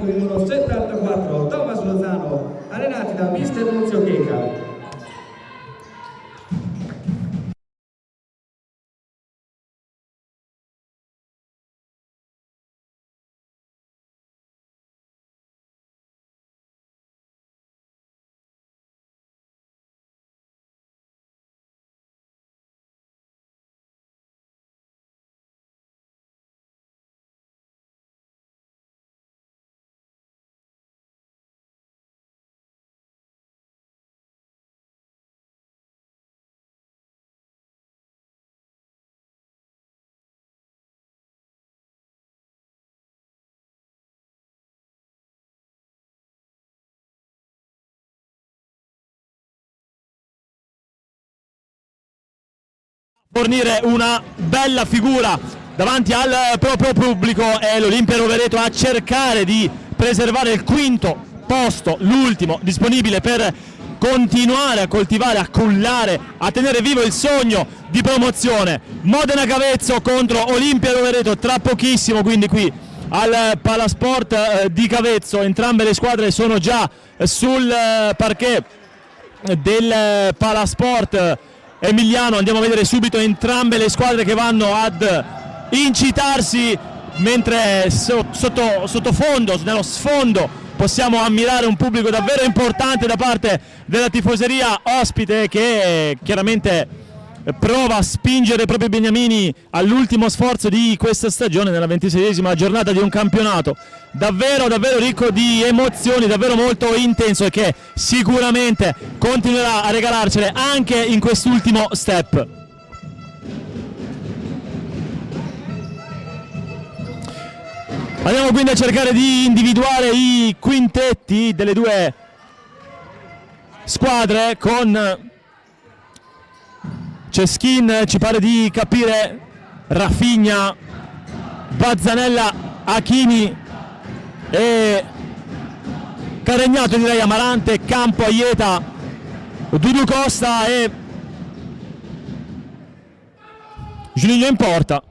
con il numero 74 Thomas Lozano, allenati da mister Nunzio Checa. Fornire una bella figura davanti al proprio pubblico è l'Olimpia Rovereto a cercare di preservare il quinto posto, l'ultimo disponibile per continuare a coltivare, a cullare, a tenere vivo il sogno di promozione. Modena Cavezzo contro Olimpia Rovereto tra pochissimo, quindi qui al Palasport di Cavezzo. Entrambe le squadre sono già sul parquet del Palasport Emiliano. Andiamo a vedere subito entrambe le squadre che vanno ad incitarsi, mentre sottofondo, nello sfondo, possiamo ammirare un pubblico davvero importante da parte della tifoseria ospite, che chiaramente prova a spingere i propri beniamini all'ultimo sforzo di questa stagione, nella 26esima giornata di un campionato davvero ricco di emozioni, davvero molto intenso, e che sicuramente continuerà a regalarcele anche in quest'ultimo step. Andiamo quindi a cercare di individuare i quintetti delle due squadre. Con Ceschin ci pare di capire Rafinha, Bazzanella, Hakimi e Caregnato, direi Amarante, Campo, Aieta, Dudu Costa e Giuligno in porta.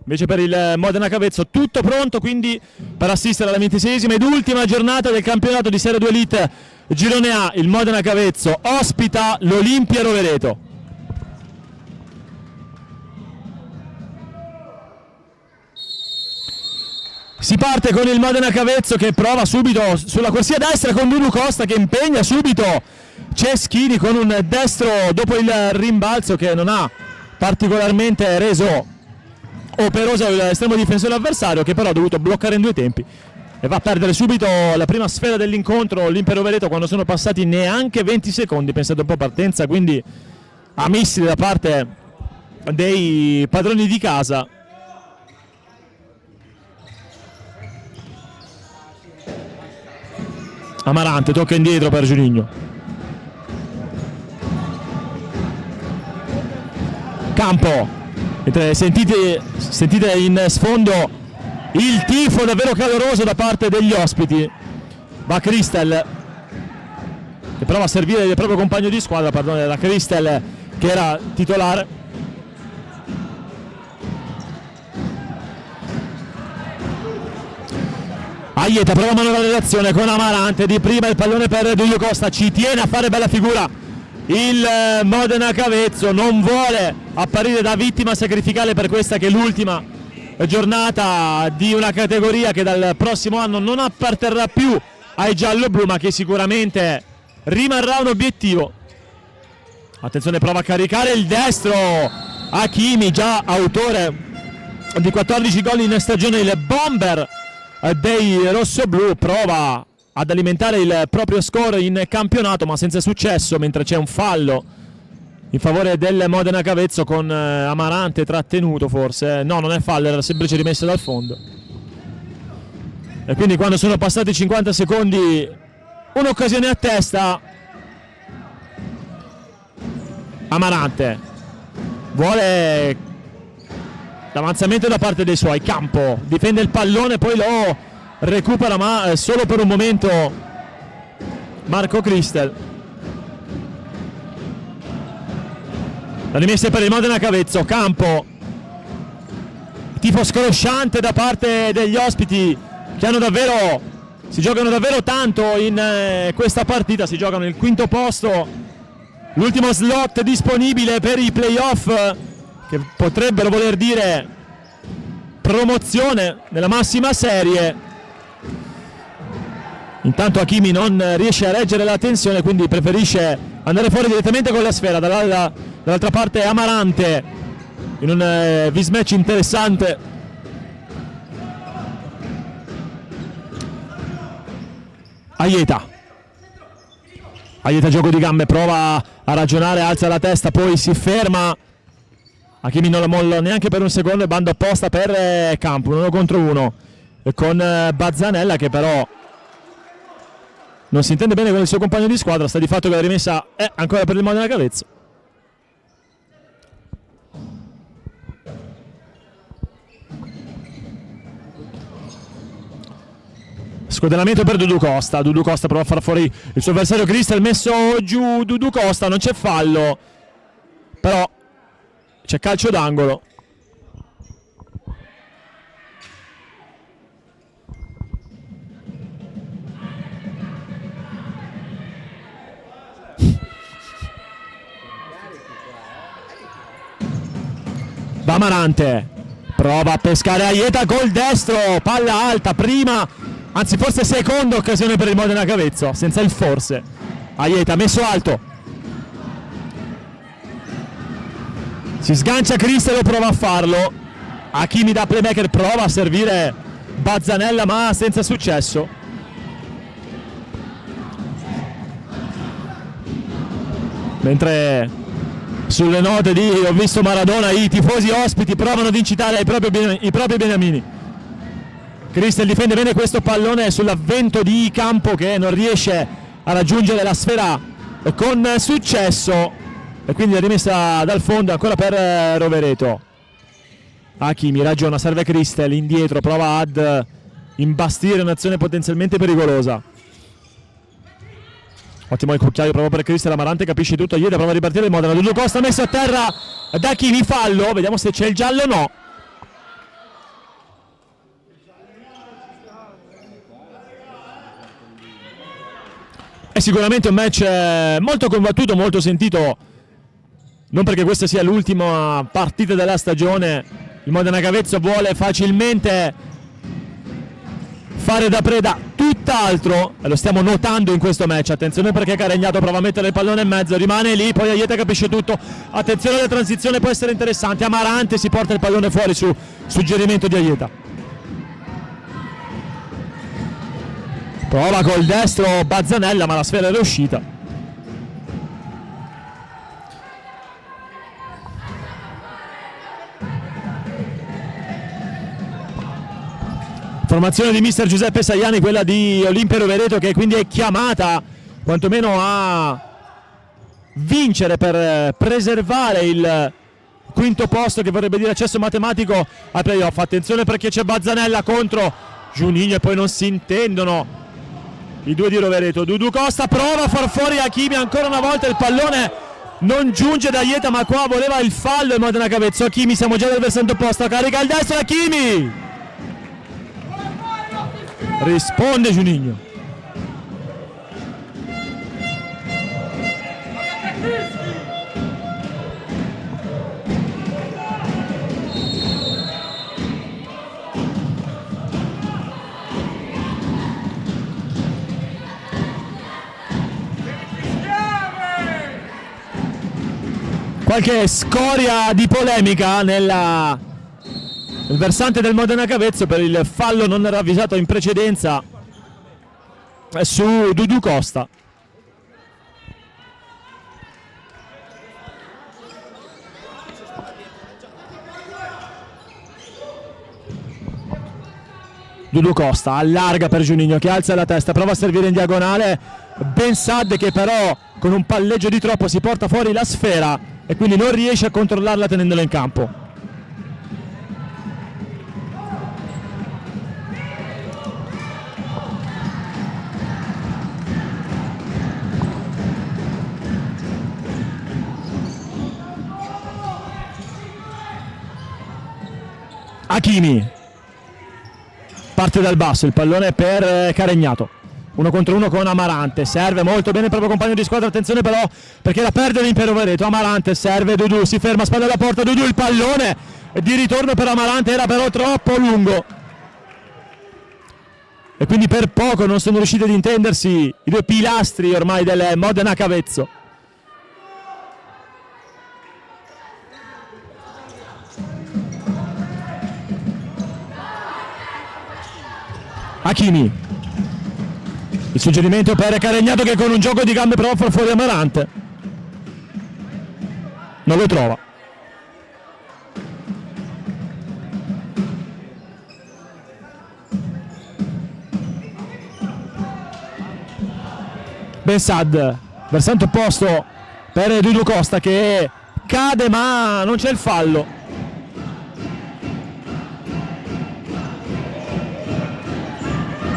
Invece per il Modena Cavezzo tutto pronto quindi per assistere alla 26esima ed ultima giornata del campionato di Serie 2 Elite Girone A. Il Modena Cavezzo ospita l'Olimpia Rovereto. Si parte con il Modena Cavezzo che prova subito sulla corsia destra con Dudu Costa, che impegna subito Ceschini con un destro dopo il rimbalzo che non ha particolarmente reso operoso l'estremo difensore avversario, che però ha dovuto bloccare in due tempi e va a perdere subito la prima sfera dell'incontro l'Olimpia Rovereto quando sono passati neanche 20 secondi. Pensate un po', partenza quindi a missili da parte dei padroni di casa. Amarante, tocca indietro per Giuligno. Campo, sentite in sfondo il tifo davvero caloroso da parte degli ospiti. Va Cristel che prova a servire il proprio compagno di squadra, pardon, la Cristel che era titolare. Aieta prova a manovrare l'azione con Amarante, di prima il pallone per Dudu Costa, ci tiene a fare bella figura il Modena Cavezzo, non vuole apparire da vittima sacrificale per questa che è l'ultima giornata di una categoria che dal prossimo anno non apparterrà più ai giallo-blu, ma che sicuramente rimarrà un obiettivo. Attenzione, prova a caricare il destro Hakimi, già autore di 14 gol in stagione, il bomber dei rossoblu, prova ad alimentare il proprio score in campionato ma senza successo, mentre c'è un fallo in favore del Modena Cavezzo con Amarante trattenuto forse. No, non è fallo, era semplice rimessa dal fondo. E quindi quando sono passati 50 secondi un'occasione a testa. Amarante vuole l'avanzamento da parte dei suoi. Campo difende il pallone, poi lo recupera ma solo per un momento Marco Cristel. La rimessa per il Modena Cavezzo. Campo, tifo scrosciante da parte degli ospiti che hanno davvero si giocano davvero tanto in questa partita, si giocano il quinto posto, l'ultimo slot disponibile per i playoff che potrebbero voler dire promozione nella massima serie. Intanto Hakimi non riesce a reggere la tensione, quindi preferisce andare fuori direttamente con la sfera. Dall'altra parte Amarante in un mismatch interessante. Aieta gioco di gambe, prova a ragionare, alza la testa, poi si ferma. Hakimi non la molla neanche per un secondo e bando apposta per campo, 1 contro 1 con Bazzanella, che però non si intende bene con il suo compagno di squadra. Sta di fatto che la rimessa è ancora per il Modena Cavezzo. Scodellamento per Dudu Costa prova a far fuori il suo avversario Cristel, messo giù Dudu Costa, non c'è fallo, però c'è calcio d'angolo. Amarante prova a pescare Aieta col destro, palla alta, prima, anzi forse seconda occasione per il Modena Cavezzo, senza il forse. Aieta messo alto, si sgancia Cristel, prova a farlo. Hakimi da playmaker prova a servire Bazzanella ma senza successo. Mentre sulle note di Ho visto Maradona i tifosi ospiti provano ad incitare i propri beniamini. Cristel difende bene questo pallone sull'avvento di Campo, che non riesce a raggiungere la sfera con successo, e quindi la rimessa dal fondo ancora per Rovereto. Hakimi ragiona, serve Cristel, indietro, prova ad imbastire un'azione potenzialmente pericolosa. Ottimo il cucchiaio proprio per Cristel. Amarante capisce tutto, Aieta prova a ripartire il Modena. Dudu Costa messo a terra da Hakimi, fallo, vediamo se c'è il giallo o no. È sicuramente un match molto combattuto, molto sentito, non perché questa sia l'ultima partita della stagione. Il Modena Cavezzo vuole facilmente fare da preda tutt'altro, e lo stiamo notando in questo match. Attenzione perché Caregnato prova a mettere il pallone in mezzo, rimane lì, poi Aieta capisce tutto. Attenzione, la transizione può essere interessante. Amarante si porta il pallone fuori su suggerimento di Aieta. Prova col destro Bazzanella, ma la sfera era uscita. Formazione di mister Giuseppe Saiani, quella di Olimpia Rovereto, che quindi è chiamata quantomeno a vincere per preservare il quinto posto, che vorrebbe dire accesso matematico ai playoff. Attenzione perché c'è Bazzanella contro Juninho e poi non si intendono i due di Rovereto. Dudu Costa prova a far fuori Hakimi ancora una volta, il pallone non giunge da Aieta, ma qua voleva il fallo il Modena Cavezzo. Hakimi, siamo già nel versante opposto, carica il destro Hakimi, risponde Juninho. Qualche scoria di polemica nel versante del Modena Cavezzo per il fallo non ravvisato in precedenza su Dudu Costa. Dudu Costa allarga per Juninho, che alza la testa, prova a servire in diagonale Ben Saad, che però con un palleggio di troppo si porta fuori la sfera e quindi non riesce a controllarla tenendola in campo. Hakimi parte dal basso, il pallone per Caregnato, 1 contro 1 con Amarante, serve molto bene il proprio compagno di squadra, attenzione però perché la perde l'Impero Vereto. Amarante serve, Dudu si ferma, spalla alla porta, Dudu il pallone di ritorno per Amarante, era però troppo lungo e quindi per poco non sono riusciti ad intendersi i due pilastri ormai del Modena Cavezzo. Hakimi, il suggerimento per Caregnato che con un gioco di gambe prova a far fuori Amarante, non lo trova. Bensad, versante opposto per Dudu Costa che cade ma non c'è il fallo.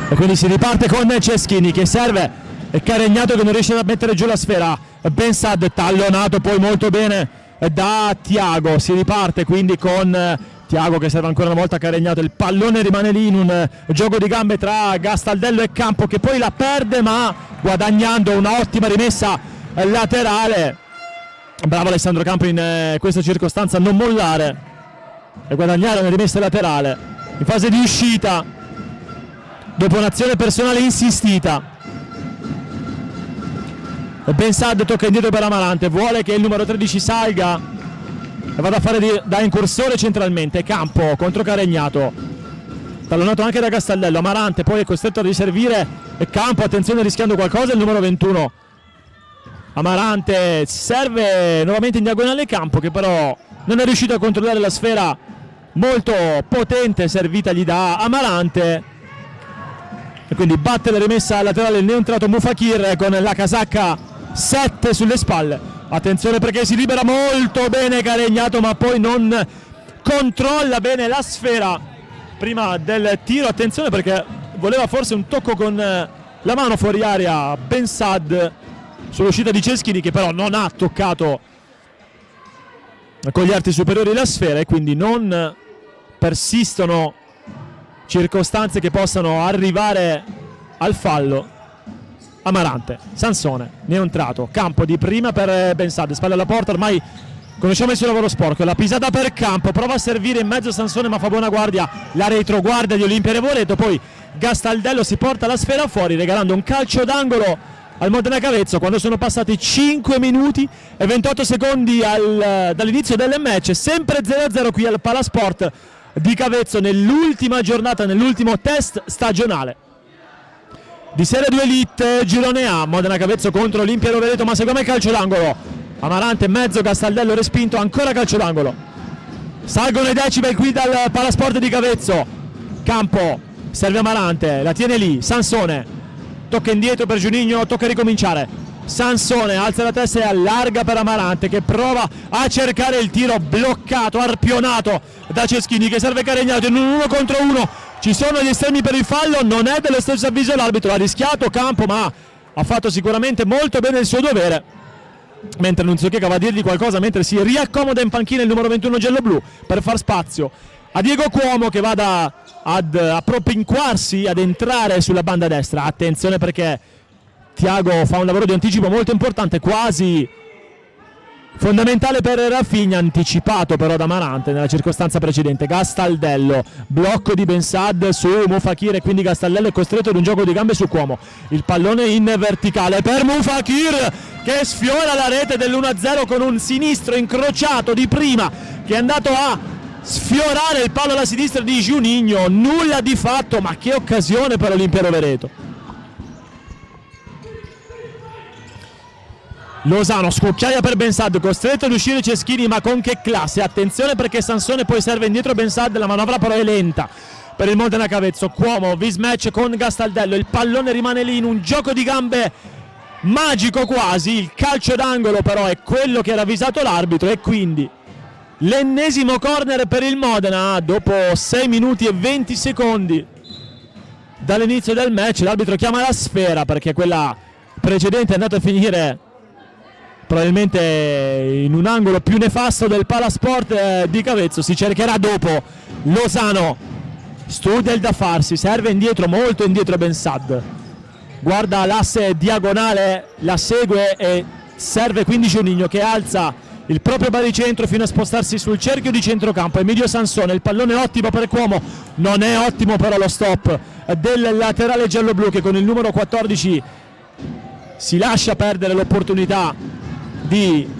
E quindi si riparte con Ceschini che serve e Caregnato che non riesce a mettere giù la sfera. Bensad tallonato poi molto bene da Tiago, si riparte quindi con Tiago che serve ancora una volta a Caregnato, il pallone rimane lì in un gioco di gambe tra Gastaldello e Campo che poi la perde ma guadagnando un'ottima rimessa laterale. Bravo Alessandro Campo in questa circostanza a non mollare e guadagnare una rimessa laterale in fase di uscita dopo un'azione personale insistita. Bensad tocca indietro per Amarante, vuole che il numero 13 salga e vada a fare da incursore centralmente. Campo contro Caregnato, tallonato anche da Gastaldello. Amarante poi è costretto a riservire e Campo, attenzione rischiando qualcosa, il numero 21 Amarante serve nuovamente in diagonale. Campo che però non è riuscito a controllare la sfera molto potente servitagli da Amarante e quindi batte la rimessa laterale il neontrato Mufakir con la casacca 7 sulle spalle. Attenzione perché si libera molto bene Caregnato ma poi non controlla bene la sfera prima del tiro. Attenzione perché voleva forse un tocco con la mano fuori area Bensad sull'uscita di Ceschini che però non ha toccato con gli arti superiori la sfera e quindi non persistono circostanze che possano arrivare al fallo. Amarante, Sansone, neontrato, Campo di prima per Bensad, spalle alla porta, ormai conosciamo il suo lavoro sporco, la pisata per Campo, prova a servire in mezzo Sansone ma fa buona guardia la retroguardia di Olimpia Revoreto, poi Gastaldello si porta la sfera fuori regalando un calcio d'angolo al Modena Cavezzo quando sono passati 5 minuti e 28 secondi dall'inizio del match, sempre 0-0 qui al Palasport di Cavezzo nell'ultima giornata, nell'ultimo test stagionale di Serie 2 Elite girone A. Modena Cavezzo contro Olimpia Rovereto, ma secondo me calcio d'angolo. Amarante in mezzo, Gastaldello respinto, ancora calcio d'angolo. Salgono i decibel qui dal Palasport di Cavezzo. Campo serve Amarante, la tiene lì, Sansone tocca indietro per Giunigno, tocca ricominciare. Sansone alza la testa e allarga per Amarante che prova a cercare il tiro bloccato, arpionato da Ceschini che serve Caregnato in un 1 contro 1. Ci sono gli estremi per il fallo, non è dello stesso avviso l'arbitro, ha rischiato Campo ma ha fatto sicuramente molto bene il suo dovere. Mentre non so che va a dirgli qualcosa mentre si riaccomoda in panchina il numero 21 giallo-blu per far spazio a Diego Cuomo che vada a propinquarsi, ad entrare sulla banda destra. Attenzione perché Tiago fa un lavoro di anticipo molto importante, quasi fondamentale per Rafinha, anticipato però da Amarante nella circostanza precedente. Gastaldello, blocco di Bensad su Mufakir e quindi Gastaldello è costretto ad un gioco di gambe su Cuomo. Il pallone in verticale per Mufakir che sfiora la rete dell'1-0 con un sinistro incrociato di prima che è andato a sfiorare il palo alla sinistra di Giunigno. Nulla di fatto, ma che occasione per Olimpia Rovereto. Lozano scucchiaia per Bensad, costretto ad uscire Ceschini ma con che classe. Attenzione perché Sansone poi serve indietro Bensad, la manovra però è lenta per il Modena Cavezzo. Cuomo, mismatch con Gastaldello, il pallone rimane lì in un gioco di gambe magico quasi. Il calcio d'angolo però è quello che era avvisato l'arbitro e quindi l'ennesimo corner per il Modena dopo 6 minuti e 20 secondi dall'inizio del match. L'arbitro chiama la sfera perché quella precedente è andata a finire probabilmente in un angolo più nefasto del Palasport di Cavezzo. Si cercherà dopo. Lozano studia il da farsi, serve indietro, molto indietro Bensad, guarda l'asse diagonale, la segue e serve quindi Juninho che alza il proprio baricentro fino a spostarsi sul cerchio di centrocampo. Emilio Sansone, il pallone ottimo per Cuomo, non è ottimo però lo stop del laterale gialloblu che con il numero 14 si lascia perdere l'opportunità di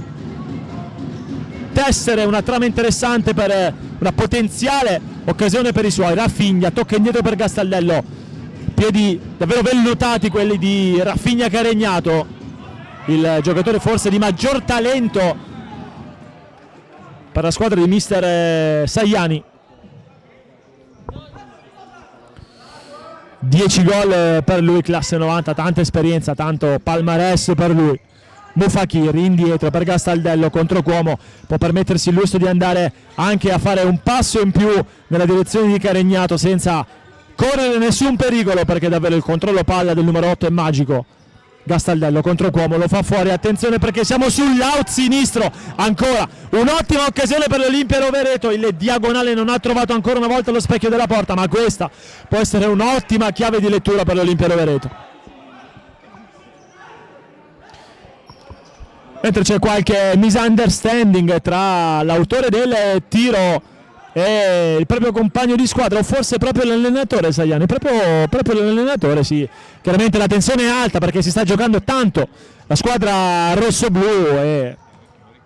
tessere una trama interessante per una potenziale occasione per i suoi. Rafinha tocca indietro per Gastaldello, piedi davvero vellutati quelli di Rafinha Caregnato, il giocatore forse di maggior talento per la squadra di mister Sajani. 10 gol per lui, classe 90, tanta esperienza, tanto palmarès per lui. Mufakir indietro per Gastaldello contro Cuomo, può permettersi il lusso di andare anche a fare un passo in più nella direzione di Caregnato senza correre nessun pericolo, perché davvero il controllo palla del numero 8 è magico. Gastaldello contro Cuomo, lo fa fuori, attenzione perché siamo sull'out sinistro, ancora un'ottima occasione per l'Olimpia Rovereto, il diagonale non ha trovato ancora una volta lo specchio della porta, ma questa può essere un'ottima chiave di lettura per l'Olimpia Rovereto. Mentre c'è qualche misunderstanding tra l'autore del tiro e il proprio compagno di squadra, o forse proprio l'allenatore Sajani, proprio l'allenatore, sì. Chiaramente la tensione è alta perché si sta giocando tanto la squadra rossoblu e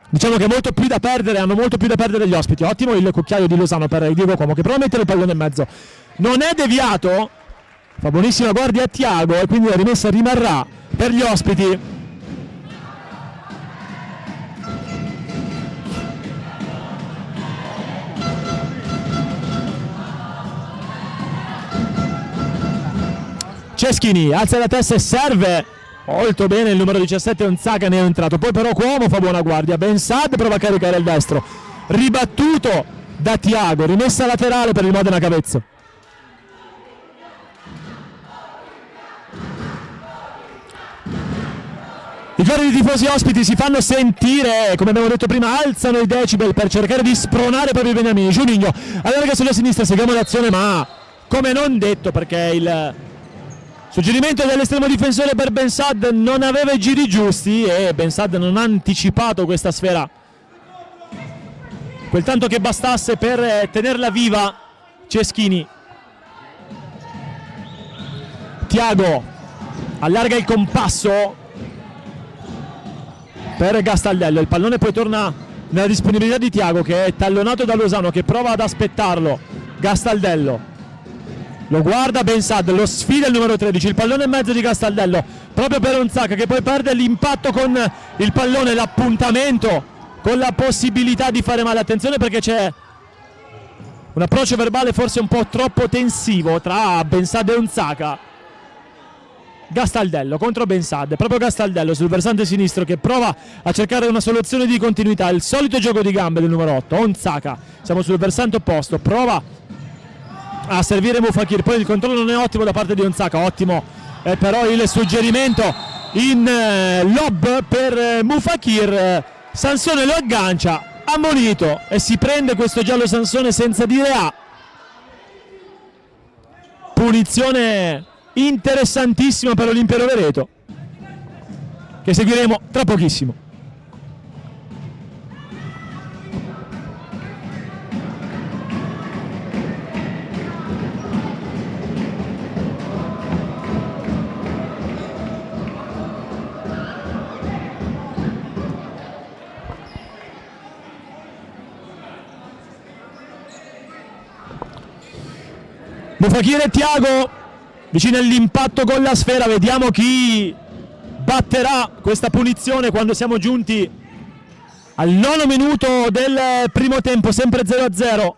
diciamo che molto più da perdere, hanno molto più da perdere gli ospiti. Ottimo il cucchiaio di Lozano per Diego Cuomo che prova a mettere il pallone in mezzo, non è deviato, fa buonissima guardia a Thiago e quindi la rimessa rimarrà per gli ospiti. Ceschini alza la testa e serve molto bene il numero 17 Onzaga, ne è entrato, poi però Cuomo fa buona guardia, Bensad prova a caricare il destro, ribattuto da Thiago, rimessa laterale per il Modena Cavezzo. I cori di tifosi ospiti si fanno sentire, come abbiamo detto prima, alzano i decibel per cercare di spronare proprio i beniamini. Juninho allarga sulla sinistra, seguiamo l'azione ma come non detto, perché il suggerimento dell'estremo difensore per Bensad non aveva i giri giusti e Bensad non ha anticipato questa sfera quel tanto che bastasse per tenerla viva. Ceschini, Thiago allarga il compasso per Gastaldello, il pallone poi torna nella disponibilità di Thiago che è tallonato da Lozano che prova ad aspettarlo. Gastaldello lo guarda, Bensad lo sfida il numero 13, il pallone in mezzo di Gastaldello proprio per Onzaga che poi perde l'impatto con il pallone, l'appuntamento con la possibilità di fare male. Attenzione perché c'è un approccio verbale forse un po' troppo tensivo tra Bensad e Onzaga. Gastaldello contro Bensad, proprio Gastaldello sul versante sinistro che prova a cercare una soluzione di continuità, il solito gioco di gambe del numero 8 Onzaga, siamo sul versante opposto, prova a servire Mufakir, poi il controllo non è ottimo da parte di Onzaga, ottimo però il suggerimento in lob per Mufakir, Sansone lo aggancia, ammonito e si prende questo giallo Sansone senza dire A. Punizione interessantissima per l'Olimpia Rovereto che seguiremo tra pochissimo. Mufakir e Thiago vicino all'impatto con la sfera, vediamo chi batterà questa punizione quando siamo giunti al 9° minuto del primo tempo, sempre 0-0.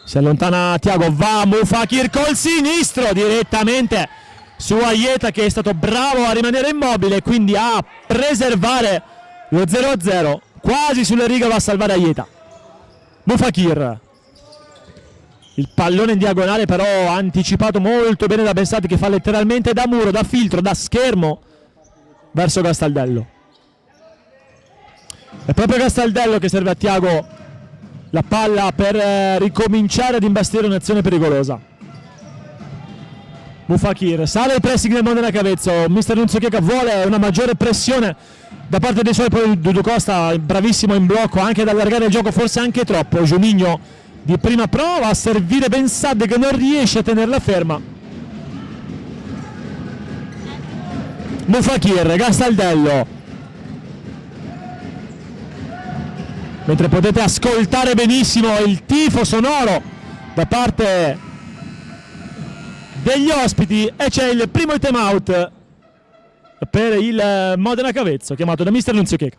Si allontana Thiago, va Mufakir col sinistro direttamente su Aieta che è stato bravo a rimanere immobile e quindi a preservare lo 0-0, quasi sulle righe va a salvare Aieta. Mufakir, il pallone in diagonale però anticipato molto bene da Bensad che fa letteralmente da muro, da filtro, da schermo verso Gastaldello. È proprio Gastaldello che serve a Thiago la palla per ricominciare ad imbastire un'azione pericolosa. Mufakir, sale il pressing del Modena Cavezzo, mister Nunzio Chieca vuole una maggiore pressione da parte dei suoi, poi Dudu Costa bravissimo in blocco, anche ad allargare il gioco, forse anche troppo. Juninho di prima prova a servire Ben Saad che non riesce a tenerla ferma. Mufakir, Gastaldello, mentre potete ascoltare benissimo il tifo sonoro da parte degli ospiti, e c'è il primo time out per il Modena Cavezzo chiamato da mister Nunzio Chieca.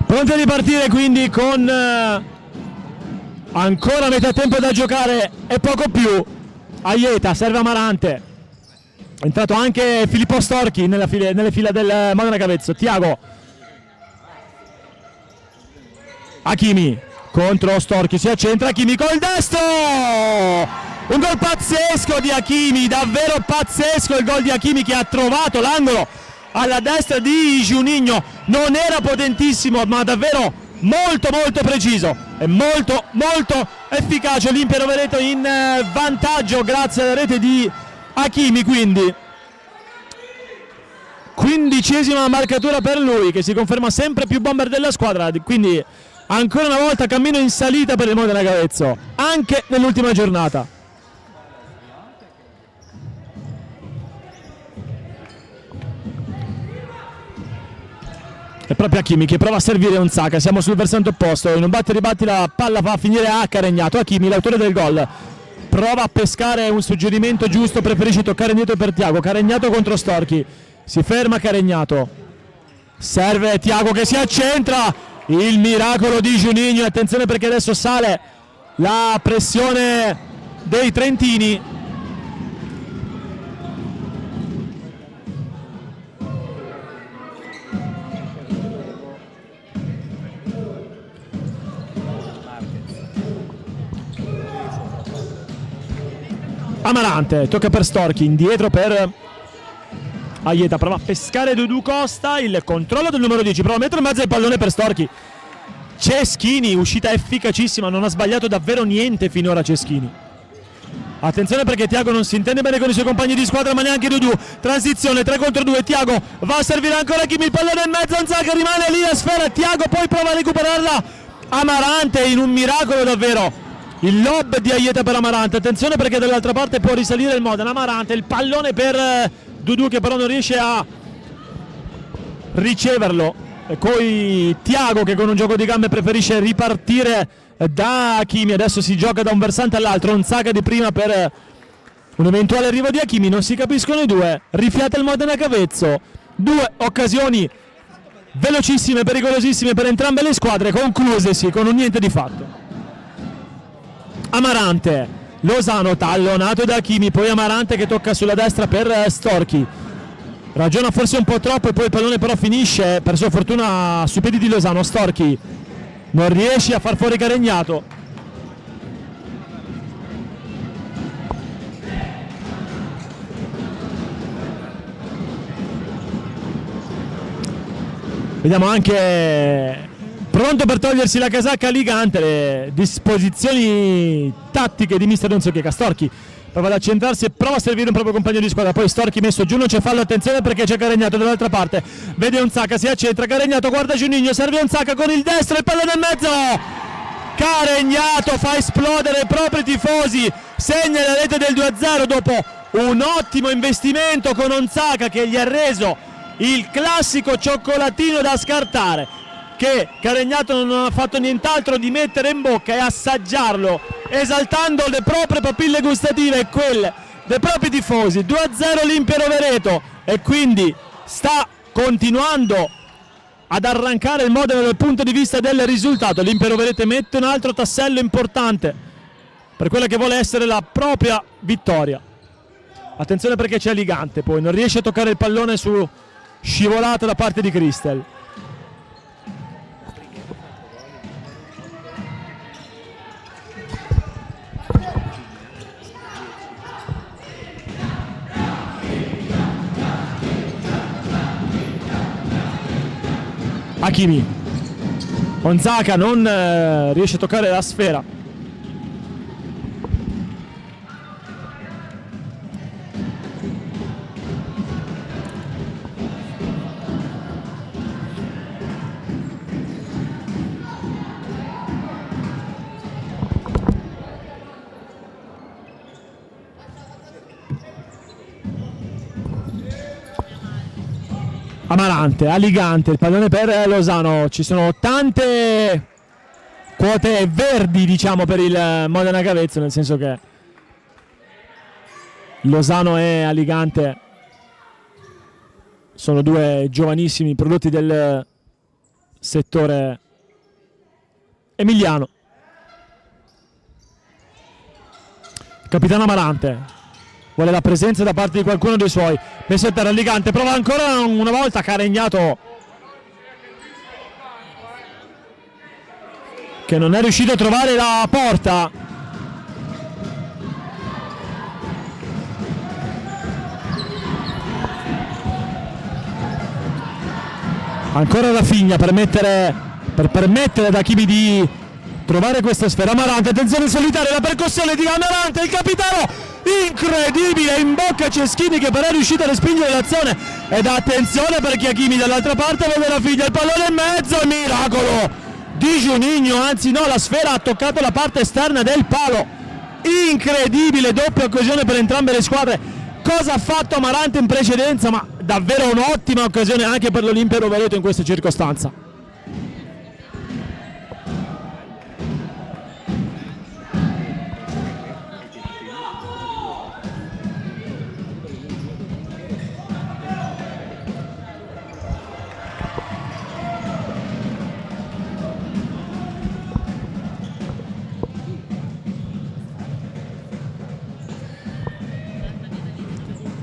Pronti a ripartire quindi con ancora metà tempo da giocare e poco più. Aieta, serve Amarante, è entrato anche Filippo Storchi nelle fila del Modena Cavezzo. Tiago, Hakimi contro Storchi, si accentra Hakimi col destro, un gol pazzesco di Hakimi, davvero pazzesco il gol di Hakimi che ha trovato l'angolo alla destra di Juninho. Non era potentissimo ma davvero molto preciso e molto efficace. Olimpia Rovereto in vantaggio grazie alla rete di Hakimi, quindi 15ª marcatura per lui, che si conferma sempre più bomber della squadra, quindi ancora una volta cammino in salita per il Modena Cavezzo anche nell'ultima giornata. È proprio Hakimi che prova a servire Onzaka, siamo sul versante opposto, in un batte e ribatti la palla va a finire a Caregnato. Hakimi, l'autore del gol, prova a pescare un suggerimento giusto, preferisce toccare indietro per Tiago. Caregnato contro Storchi, si ferma Caregnato, serve Tiago che si accentra, il miracolo di Juninho. Attenzione perché adesso sale la pressione dei trentini. Amarante, tocca per Storchi, indietro per Aieta, prova a pescare Dudu Costa, il controllo del numero 10, prova a mettere in mezzo il pallone per Storchi. Ceschini, uscita efficacissima, non ha sbagliato davvero niente finora Ceschini. Attenzione perché Tiago non si intende bene con i suoi compagni di squadra ma neanche Dudu. Transizione 3 contro 2, Tiago va a servire ancora Hakimi, il pallone in mezzo, Onzaka rimane lì la sfera, Tiago poi prova a recuperarla, Amarante in un miracolo davvero. Il lob di Aieta per Amarante, attenzione perché dall'altra parte può risalire il Modena. Amarante, il pallone per Dudu che però non riesce a riceverlo, e poi Tiago che con un gioco di gambe preferisce ripartire da Hakimi. Adesso si gioca da un versante all'altro, Onzaka di prima per un eventuale arrivo di Hakimi, non si capiscono i due, rifiata il Modena Cavezzo, due occasioni velocissime, pericolosissime per entrambe le squadre, conclusesi con un niente di fatto. Amarante, Lozano tallonato da Hakimi, poi Amarante che tocca sulla destra per Storchi, ragiona forse un po' troppo e poi il pallone però finisce per sua fortuna sui piedi di Lozano. Storchi non riesce a far fuori Caregnato, vediamo anche pronto per togliersi la casacca Ligante. Le disposizioni tattiche di mister Nunzio Chieca. Storchi prova ad accentrarsi e prova a servire un proprio compagno di squadra, poi Storchi messo giù, non c'è fallo, attenzione perché c'è Caregnato dall'altra parte, vede Onzaca, si accentra, Caregnato guarda Giuninho, serve Onzaca con il destro, il pallone in mezzo, Caregnato fa esplodere i propri tifosi, segna la rete del 2-0 dopo un ottimo investimento con Onzaca che gli ha reso il classico cioccolatino da scartare, che Caregnato non ha fatto nient'altro di mettere in bocca e assaggiarlo, esaltando le proprie papille gustative e quelle dei propri tifosi. 2-0 Olimpia Rovereto, e quindi sta continuando ad arrancare il Modena dal punto di vista del risultato. Olimpia Rovereto mette un altro tassello importante per quella che vuole essere la propria vittoria. Attenzione perché c'è Ligante, poi non riesce a toccare il pallone su scivolata da parte di Cristel. Hakimi, Onzaca non riesce a toccare la sfera. Amarante, Aligante, il pallone per Lozano. Ci sono tante quote verdi, diciamo, per il Modena Cavezzo, nel senso che Lozano e Aligante sono due giovanissimi prodotti del settore emiliano. Capitano Amarante vuole la presenza da parte di qualcuno dei suoi, messo a terra Ligante, prova ancora una volta Caregnato, che non è riuscito a trovare la porta. Ancora Rafinha per permettere ad Hakimi di trovare questa sfera. Amarante, attenzione solitaria, la percussione di Amarante, il capitano incredibile, in bocca Ceschini che però è riuscito a respingere l'azione, ed attenzione perché Hakimi dall'altra parte vede la figlia, il pallone in mezzo, il miracolo di Giuninho, anzi no, la sfera ha toccato la parte esterna del palo, incredibile, doppia occasione per entrambe le squadre. Cosa ha fatto Amarante in precedenza? Ma davvero un'ottima occasione anche per l'Olimpia Rovereto in questa circostanza.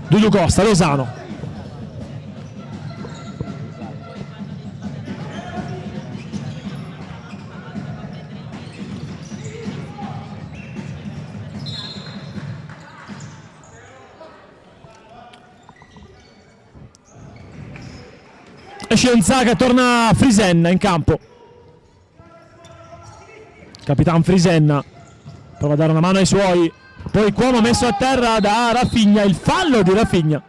Dudu Costa, Lozano. Esce Onzaca, torna Frisenna in campo. Capitan Frisenna prova a dare una mano ai suoi. Poi Cuomo messo a terra da Rafinha, il fallo di Rafinha.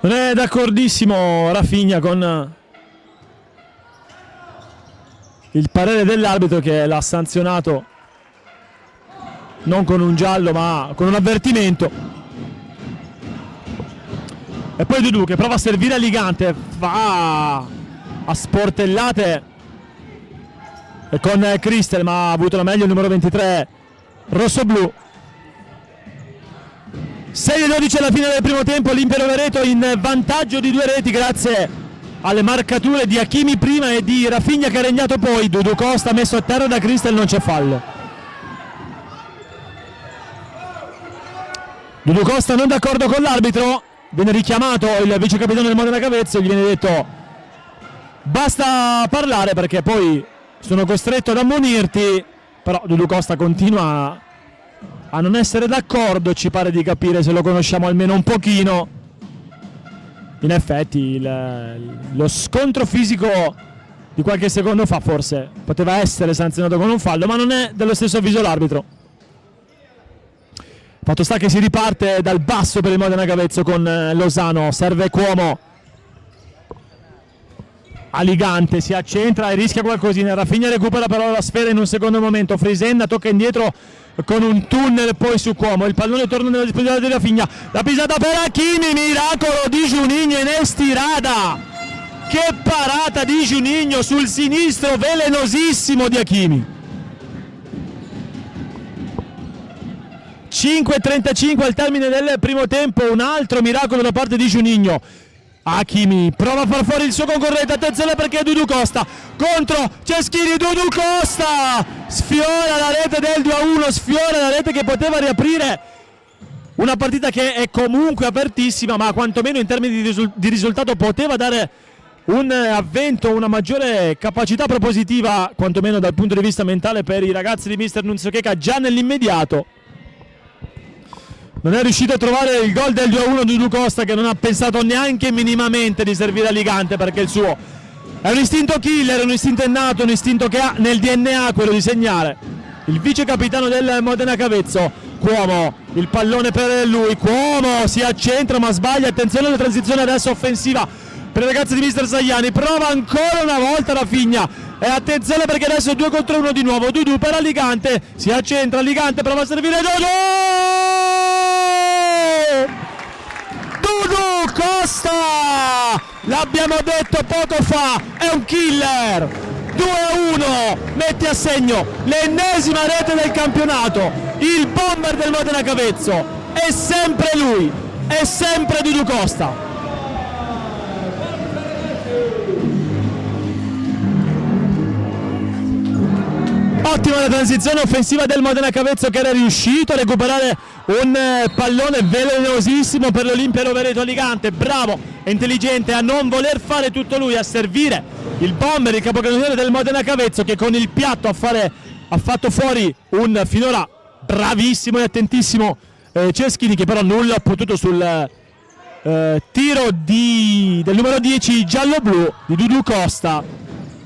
Non è d'accordissimo Rafinha con il parere dell'arbitro, che l'ha sanzionato non con un giallo ma con un avvertimento. E poi Dudu che prova a servire a Ligante, va a sportellate e con Cristel, ma ha avuto la meglio il numero 23 rossoblu. 6-12 alla fine del primo tempo, Olimpia Rovereto in vantaggio di 2 reti grazie alle marcature di Hakimi prima e di Rafinha Caregnato poi. Dudu Costa messo a terra da Cristel, non c'è fallo. Dudu Costa non d'accordo con l'arbitro, viene richiamato il vice capitano del Modena Cavezzo, gli viene detto basta parlare perché poi sono costretto ad ammonirti, però Dudu Costa continua a non essere d'accordo, ci pare di capire, se lo conosciamo almeno un pochino. In effetti lo scontro fisico di qualche secondo fa forse poteva essere sanzionato con un fallo, ma non è dello stesso avviso l'arbitro. Fatto sta che si riparte dal basso per il Modena Cavezzo con Lozano, serve Cuomo, Aligante si accentra e rischia qualcosina, Rafinha recupera però la sfera in un secondo momento, Frisenna tocca indietro con un tunnel poi su Cuomo, il pallone torna nella disponibilità di Rafinha, la pisata per Hakimi, miracolo di Juninho in estirada, che parata di Juninho sul sinistro velenosissimo di Hakimi. 5:35 al termine del primo tempo, un altro miracolo da parte di Juninho. Hakimi prova a far fuori il suo concorrente, attenzione perché Dudu Costa contro Ceschini, Dudu Costa sfiora la rete del 2-1, sfiora la rete che poteva riaprire una partita che è comunque apertissima, ma quantomeno in termini di risultato poteva dare un avvento, una maggiore capacità propositiva, quantomeno dal punto di vista mentale, per i ragazzi di mister Nunzio Checa già nell'immediato. Non è riuscito a trovare il gol del 2-1 di Dudu Costa, che non ha pensato neanche minimamente di servire Aligante, perché il suo è un istinto killer, un istinto innato, un istinto che ha nel DNA, quello di segnare. Il vice capitano del Modena Cavezzo, Cuomo, il pallone per lui, Cuomo si accentra ma sbaglia, attenzione alla transizione adesso offensiva per i ragazzi di mister Sajani, prova ancora una volta Rafinha e attenzione perché adesso è 2 contro 1 di nuovo, Dudu per Aligante, si accentra Aligante, prova a servire Dudu Costa, l'abbiamo detto poco fa, è un killer. 2-1, mette a segno l'ennesima rete del campionato, il bomber del Modena Cavezzo, è sempre lui, è sempre Dudu Costa. Ottima la transizione offensiva del Modena Cavezzo, che era riuscito a recuperare un pallone velenosissimo per l'Olimpia Rovereto. Aligante, bravo e intelligente a non voler fare tutto lui, a servire il bomber, il capocannoniere del Modena Cavezzo, che con il piatto ha fatto fuori un finora bravissimo e attentissimo Ceschini, che però nulla ha potuto sul tiro del numero 10 giallo-blu di Dudu Costa,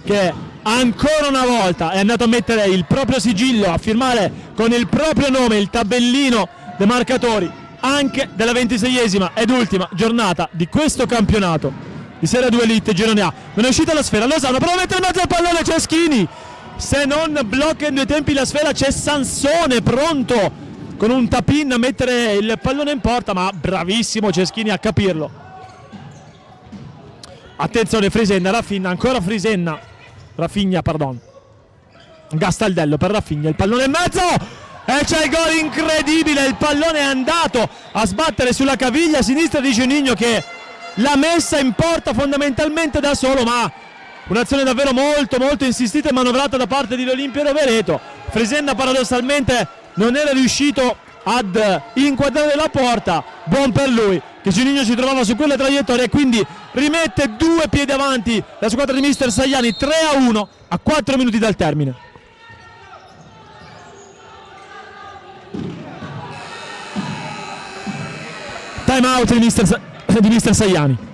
che ancora una volta è andato a mettere il proprio sigillo, a firmare con il proprio nome il tabellino dei marcatori anche della 26esima ed ultima giornata di questo campionato di Serie 2 Elite Girone A. Non è uscita la sfera, Lozano prova a mettere in mezzo al pallone Ceschini, se non blocca in due tempi la sfera c'è Sansone pronto con un tap-in a mettere il pallone in porta, ma bravissimo Ceschini a capirlo. Attenzione Frisenna, Rafinha, ancora Rafinha, pardon. Gastaldello per Rafinha, il pallone in mezzo e c'è il gol incredibile, il pallone è andato a sbattere sulla caviglia sinistra di Juninho, che l'ha messa in porta fondamentalmente da solo, ma un'azione davvero molto molto insistita e manovrata da parte di Olimpia Rovereto. Frisenna paradossalmente non era riuscito ad inquadrare la porta, buon per lui che Juninho si trovava su quella traiettoria e quindi rimette 2 piedi avanti la squadra di mister Sajani, 3-1 a 4 minuti dal termine. Time out di mister Sajani.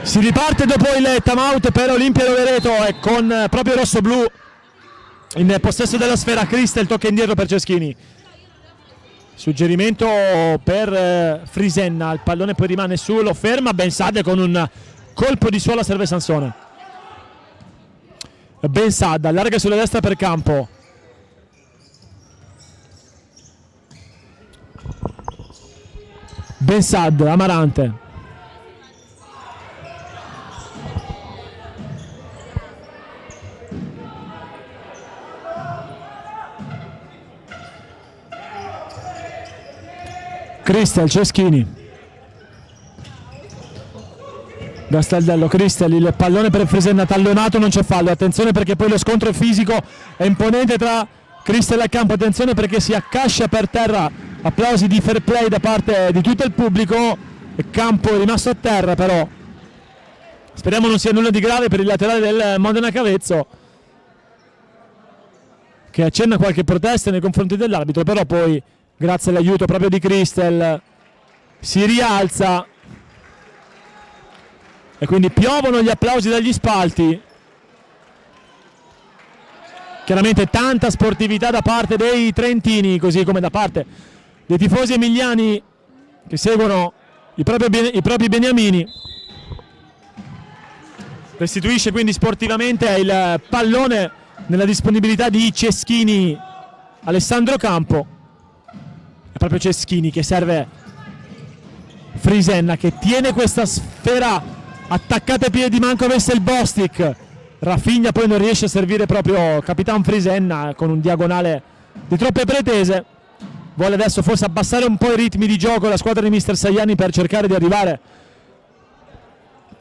Si riparte dopo il time out per Olimpia Rovereto e con proprio rosso-blu in possesso della sfera. Cristel tocca indietro per Ceschini. Suggerimento per Frisenna, il pallone poi rimane su, lo ferma Bensad con un colpo di suola, serve Sansone. Bensad allarga sulla destra per Campo. Bensad, Amarante. Cristel, Ceschini. Gastaldello, Cristel, il pallone per Frisenna, tallonato, non c'è fallo. Attenzione perché poi lo scontro fisico è imponente tra Cristel e Campo. Attenzione perché si accascia per terra. Applausi di fair play da parte di tutto il pubblico. E Campo è rimasto a terra, però speriamo non sia nulla di grave per il laterale del Modena Cavezzo, che accenna qualche protesta nei confronti dell'arbitro, però poi grazie all'aiuto proprio di Cristel si rialza e quindi piovono gli applausi dagli spalti. Chiaramente tanta sportività da parte dei trentini, così come da parte dei tifosi emiliani che seguono i propri beniamini. Restituisce quindi sportivamente il pallone nella disponibilità di Ceschini, Alessandro Campo. È proprio Ceschini che serve Frisenna, che tiene questa sfera attaccata ai piedi, manco avesse il Bostic. Rafinha poi non riesce a servire proprio Capitan Frisenna con un diagonale di troppe pretese. Vuole adesso forse abbassare un po' i ritmi di gioco la squadra di mister Sajani per cercare di arrivare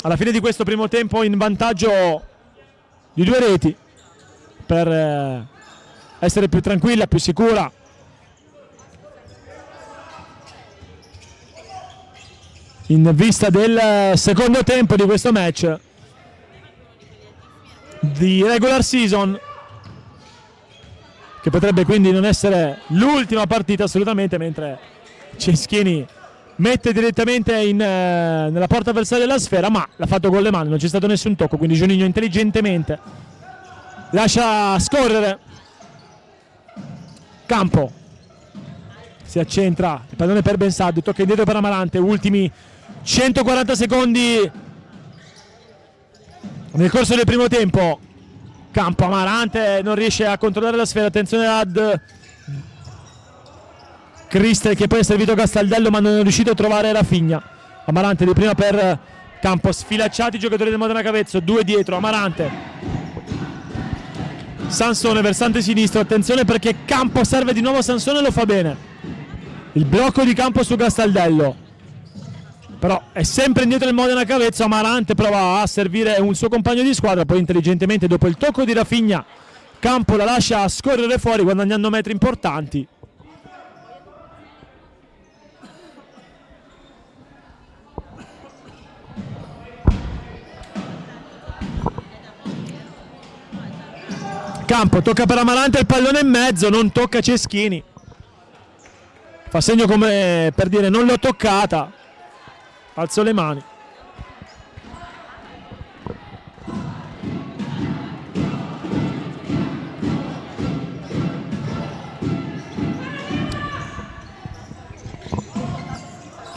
alla fine di questo primo tempo in vantaggio di 2 reti, per essere più tranquilla, più sicura. In vista del secondo tempo di questo match di regular season, che potrebbe quindi non essere l'ultima partita assolutamente, mentre Ceschini mette direttamente nella porta avversaria la sfera, ma l'ha fatto con le mani, non c'è stato nessun tocco, quindi Juninho intelligentemente lascia scorrere. Campo si accentra, il pallone per Bensad, tocca indietro per Amarante, ultimi 140 secondi nel corso del primo tempo. Campo, Amarante non riesce a controllare la sfera, attenzione ad Cristel che poi è servito Castaldello ma non è riuscito a trovare Rafinha. Amarante di prima per Campo, sfilacciati i giocatori del Modena Cavezzo, 2 dietro, Amarante, Sansone versante sinistro, attenzione perché Campo serve di nuovo Sansone e lo fa bene. Il blocco di Campo su Castaldello, però è sempre indietro il Modena Cavezzo. Amarante prova a servire un suo compagno di squadra, poi intelligentemente dopo il tocco di Rafinha Campo la lascia scorrere fuori guadagnando metri importanti. Campo tocca per Amarante, il pallone in mezzo, non tocca Ceschini, fa segno come per dire non l'ho toccata, alzo le mani.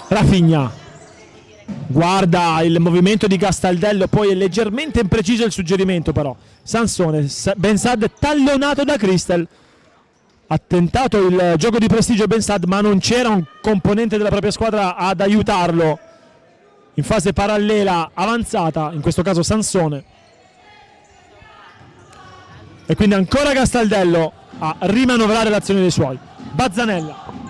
Rafinha guarda il movimento di Castaldello, poi è leggermente impreciso il suggerimento, però Sansone, Bensad tallonato da Cristel. Ha tentato il gioco di prestigio Bensad, ma non c'era un componente della propria squadra ad aiutarlo in fase parallela avanzata, in questo caso Sansone. E quindi ancora Castaldello a rimanovrare l'azione dei suoi. Bazzanella,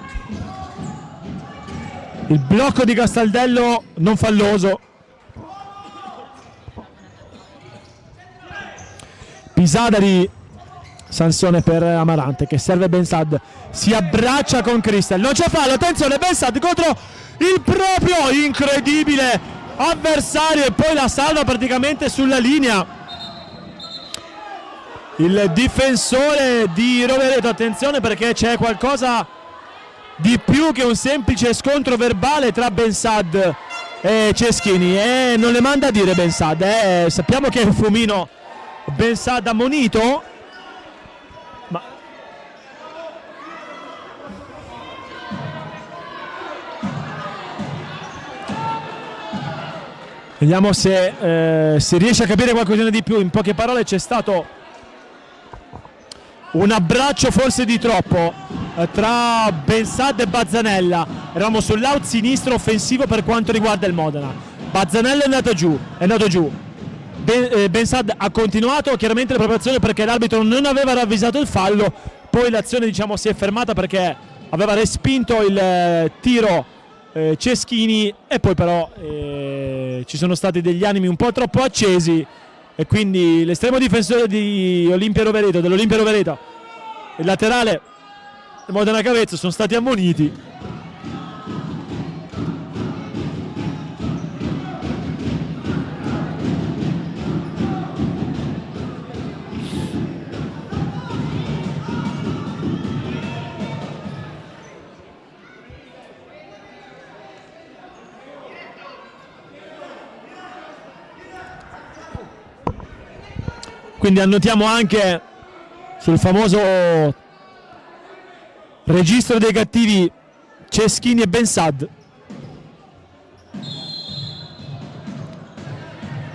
il blocco di Castaldello non falloso. Pisada di Sansone per Amarante che serve Bensad, si abbraccia con Cristel, non c'è fallo, attenzione Bensad contro il proprio incredibile avversario e poi la salva praticamente sulla linea. Il difensore di Rovereto, attenzione perché c'è qualcosa di più che un semplice scontro verbale tra Bensad Ceschini, non le manda a dire Bensad, sappiamo che è un fumino Bensad ammonito, ma vediamo se si riesce a capire qualcosina di più. In poche parole c'è stato un abbraccio forse di troppo tra Bensad e Bazzanella. Eravamo sull'out sinistro offensivo per quanto riguarda il Modena. Bazzanella è andato giù. Bensad ha continuato chiaramente la preparazione perché l'arbitro non aveva ravvisato il fallo, poi l'azione diciamo si è fermata perché aveva respinto il tiro Ceschini, e poi però ci sono stati degli animi un po' troppo accesi e quindi l'estremo difensore di dell'Olimpia Rovereto, il laterale Modena Cavezzo sono stati ammoniti. Quindi annotiamo anche sul famoso registro dei cattivi Ceschini e Bensad.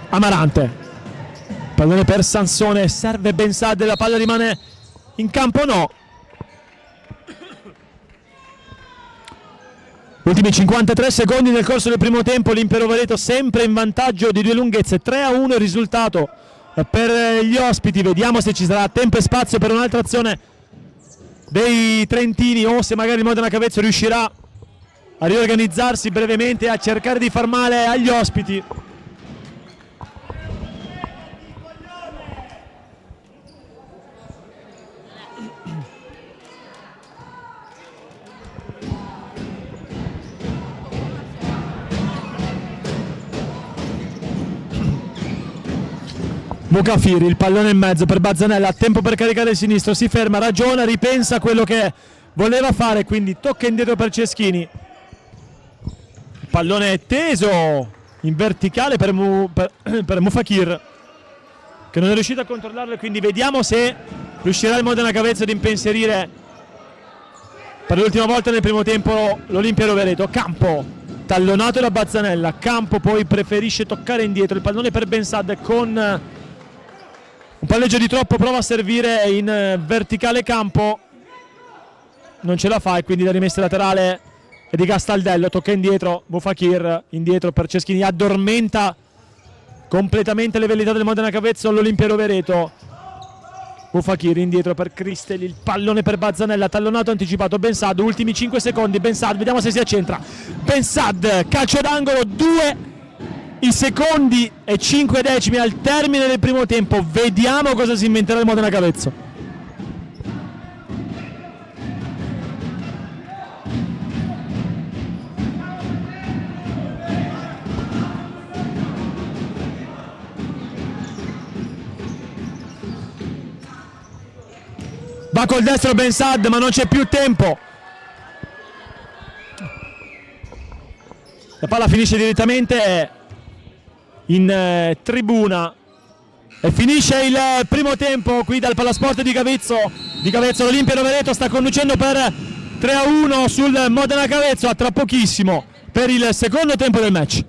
Amarante, pallone per Sansone, serve Bensad, la palla rimane in campo, no. Ultimi 53 secondi nel corso del primo tempo, l'Olimpia Rovereto sempre in vantaggio di 2 lunghezze, 3-1 il risultato per gli ospiti. Vediamo se ci sarà tempo e spazio per un'altra azione dei trentini o se magari Modena Cavezzo riuscirà a riorganizzarsi brevemente e a cercare di far male agli ospiti. Mucafiri, il pallone in mezzo per Bazzanella, tempo per caricare il sinistro, si ferma, ragiona, ripensa quello che voleva fare, quindi tocca indietro per Ceschini. Il pallone è teso in verticale per Mufakir, che non è riuscito a controllarlo, e quindi vediamo se riuscirà il Modena Cavezzo ad impensierire per l'ultima volta nel primo tempo l'Olimpia Rovereto. Campo, tallonato da Bazzanella, Campo poi preferisce toccare indietro, il pallone per Bensad con un palleggio di troppo, prova a servire in verticale Campo, non ce la fa e quindi la rimessa laterale è di Castaldello, tocca indietro Mufakir, indietro per Ceschini, addormenta completamente le velleità del Modena Cavezzo all'Olimpia Rovereto. Mufakir indietro per Cristelli, il pallone per Bazzanella, tallonato anticipato Bensad, ultimi 5 secondi, Bensad, vediamo se si accentra, Bensad, calcio d'angolo, 2 i secondi e 5 decimi al termine del primo tempo. Vediamo cosa si inventerà il Modena Cavezzo. Va col destro Bensad, ma non c'è più tempo. La palla finisce direttamente in tribuna e finisce il primo tempo qui dal Palasport di Cavezzo. L'Olimpia Rovereto sta conducendo per 3-1 sul Modena Cavezzo. A tra pochissimo per il secondo tempo del match.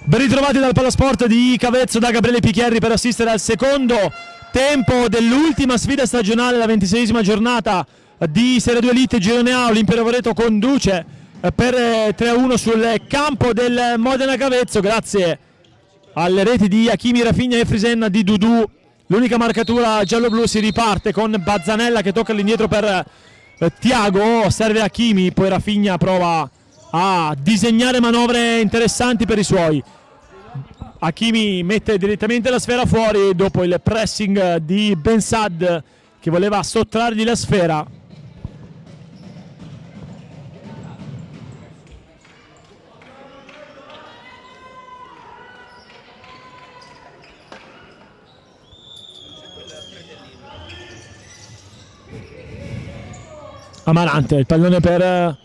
Ben ritrovati dal Palasport di Cavezzo da Gabriele Picchieri per assistere al secondo tempo dell'ultima sfida stagionale, la 26esima giornata di Serie 2 Elite Girone A. Olimpia Rovereto conduce per 3-1 sul campo del Modena Cavezzo grazie alle reti di Hakimi, Rafinha e Frisenna di Dudu. L'unica marcatura giallo-blu, si riparte con Bazzanella che tocca all'indietro per Thiago, serve Hakimi, poi Rafinha prova a disegnare manovre interessanti per i suoi. Hakimi mette direttamente la sfera fuori dopo il pressing di Bensad che voleva sottrargli la sfera. Amarante, il pallone per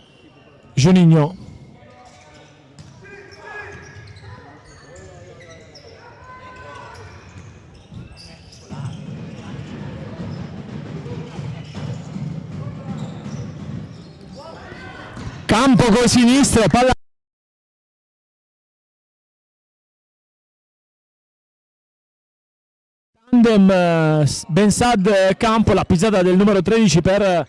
Juninho. Campo con sinistro, palla tandem Bensad Campo, la pisata del numero 13 per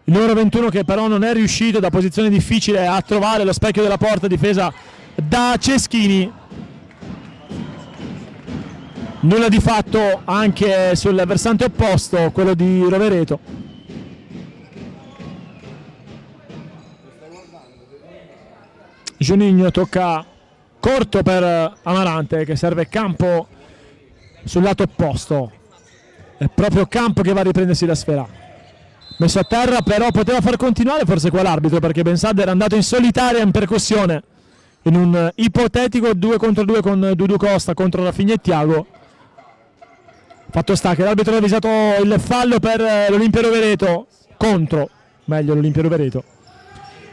il numero 21 che però non è riuscito da posizione difficile a trovare lo specchio della porta, difesa da Ceschini. Nulla di fatto anche sul versante opposto, quello di Rovereto. Juninho tocca corto per Amarante che serve Campo sul lato opposto. È proprio Campo che va a riprendersi la sfera. Messo a terra, però poteva far continuare forse qua l'arbitro perché Bensad era andato in solitaria in percussione in un ipotetico 2 contro 2 con Dudu Costa contro Rafinha e Thiago. Fatto sta che l'arbitro ha avvisato il fallo per l'Olimpia Rovereto contro, meglio l'Olimpia Rovereto.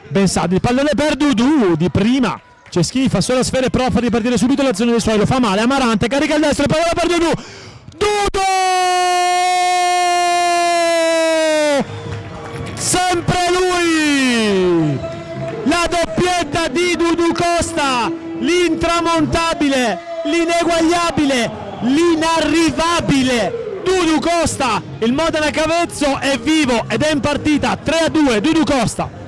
Bensad, il pallone per Dudu di prima. Ceschini fa solo la sfera e prova a far ripartire subito l'azione dei suoi, lo fa male. Amarante carica il destro, il pallone per Dudu. Dudu! Sempre lui! La doppietta di Dudu Costa, l'intramontabile, l'ineguagliabile, l'inarrivabile Dudu Costa. Il Modena Cavezzo è vivo ed è in partita. 3-2 Dudu Costa.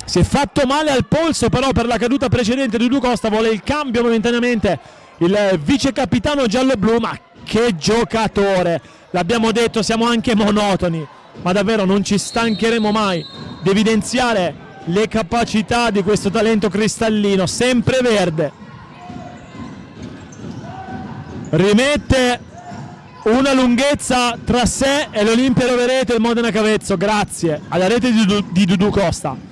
Si è fatto male al polso però per la caduta precedente. Dudu Costa vuole il cambio momentaneamente il vice capitano giallo-blu, ma che giocatore, l'abbiamo detto, siamo anche monotoni, ma davvero non ci stancheremo mai di evidenziare le capacità di questo talento cristallino, sempre verde. Rimette una lunghezza tra sé e l'Olimpia Rovereto e il Modena Cavezzo grazie alla rete di Dudu Costa.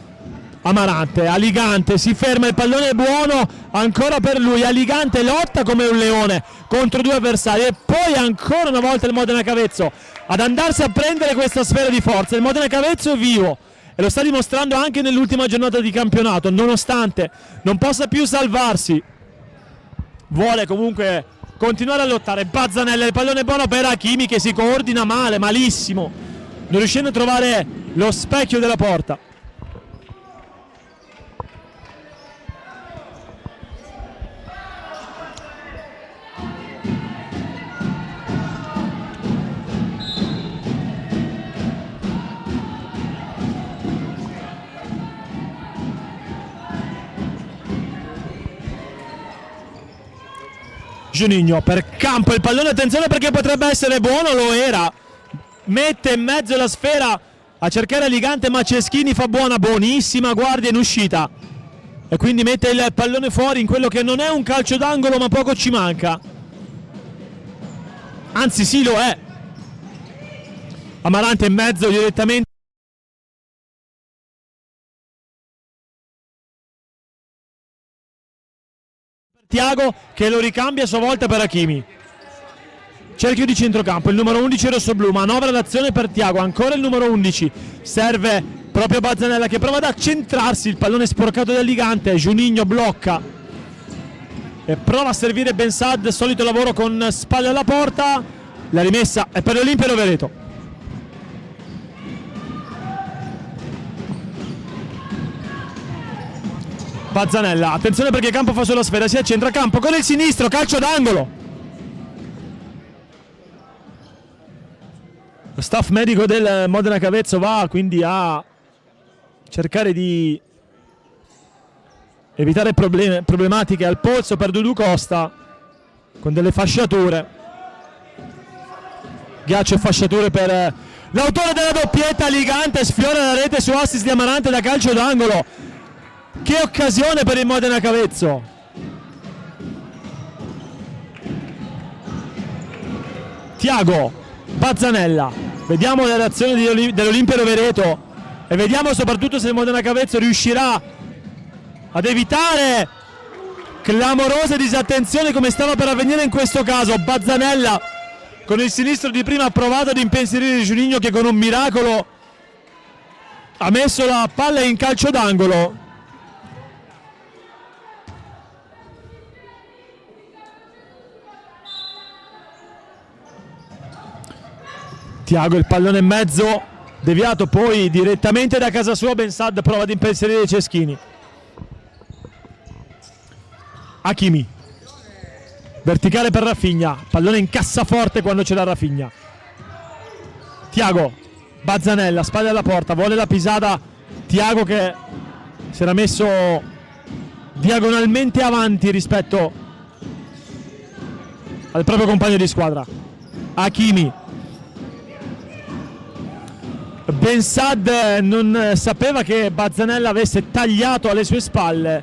Amarante, Aligante, si ferma, il pallone è buono ancora per lui. Aligante lotta come un leone contro due avversari e poi ancora una volta il Modena Cavezzo ad andarsi a prendere questa sfera di forza. Il Modena Cavezzo è vivo e lo sta dimostrando anche nell'ultima giornata di campionato, nonostante non possa più salvarsi, vuole comunque continuare a lottare. Bazzanella, il pallone è buono per Hakimi che si coordina male, malissimo, non riuscendo a trovare lo specchio della porta. Juninho per Campo, il pallone, attenzione perché potrebbe essere buono, lo era, mette in mezzo la sfera a cercare Aligante, ma Ceschini fa buonissima guardia in uscita e quindi mette il pallone fuori in quello che non è un calcio d'angolo, ma poco ci manca, anzi sì, lo è. Amarante in mezzo direttamente, Thiago che lo ricambia a sua volta per Hakimi. Cerchio di centrocampo, il numero 11 rossoblu, manovra d'azione per Thiago, ancora il numero 11, serve proprio Bazzanella che prova ad accentrarsi, il pallone sporcato da Aligante, Juninho blocca e prova a servire Bensad, solito lavoro con spalle alla porta, la rimessa è per l'Olimpia Rovereto. Bazzanella, attenzione perché Campo fa sulla sfera, si accentra Campo con il sinistro, calcio d'angolo. Lo staff medico del Modena Cavezzo va quindi a cercare di evitare problematiche al polso per Dudu Costa con delle fasciature. Ghiaccio e fasciature per l'autore della doppietta. Ligante sfiora la rete su assist di Amarante da calcio d'angolo. Che occasione per il Modena Cavezzo. Tiago, Bazzanella, vediamo le reazioni dell'Olimpia Rovereto e vediamo soprattutto se il Modena Cavezzo riuscirà ad evitare clamorose disattenzioni come stava per avvenire in questo caso. Bazzanella con il sinistro di prima ha provato ad impensierire Giuninho, che con un miracolo ha messo la palla in calcio d'angolo. Tiago, il pallone in mezzo, deviato poi direttamente da casa sua. Bensad prova ad impensierire Ceschini. Hakimi, verticale per Rafinha, pallone in cassaforte quando c'è da Rafinha. Tiago, Bazzanella, spalle alla porta, vuole la pisata. Tiago che si era messo diagonalmente avanti rispetto al proprio compagno di squadra. Hakimi, Bensad non sapeva che Bazzanella avesse tagliato alle sue spalle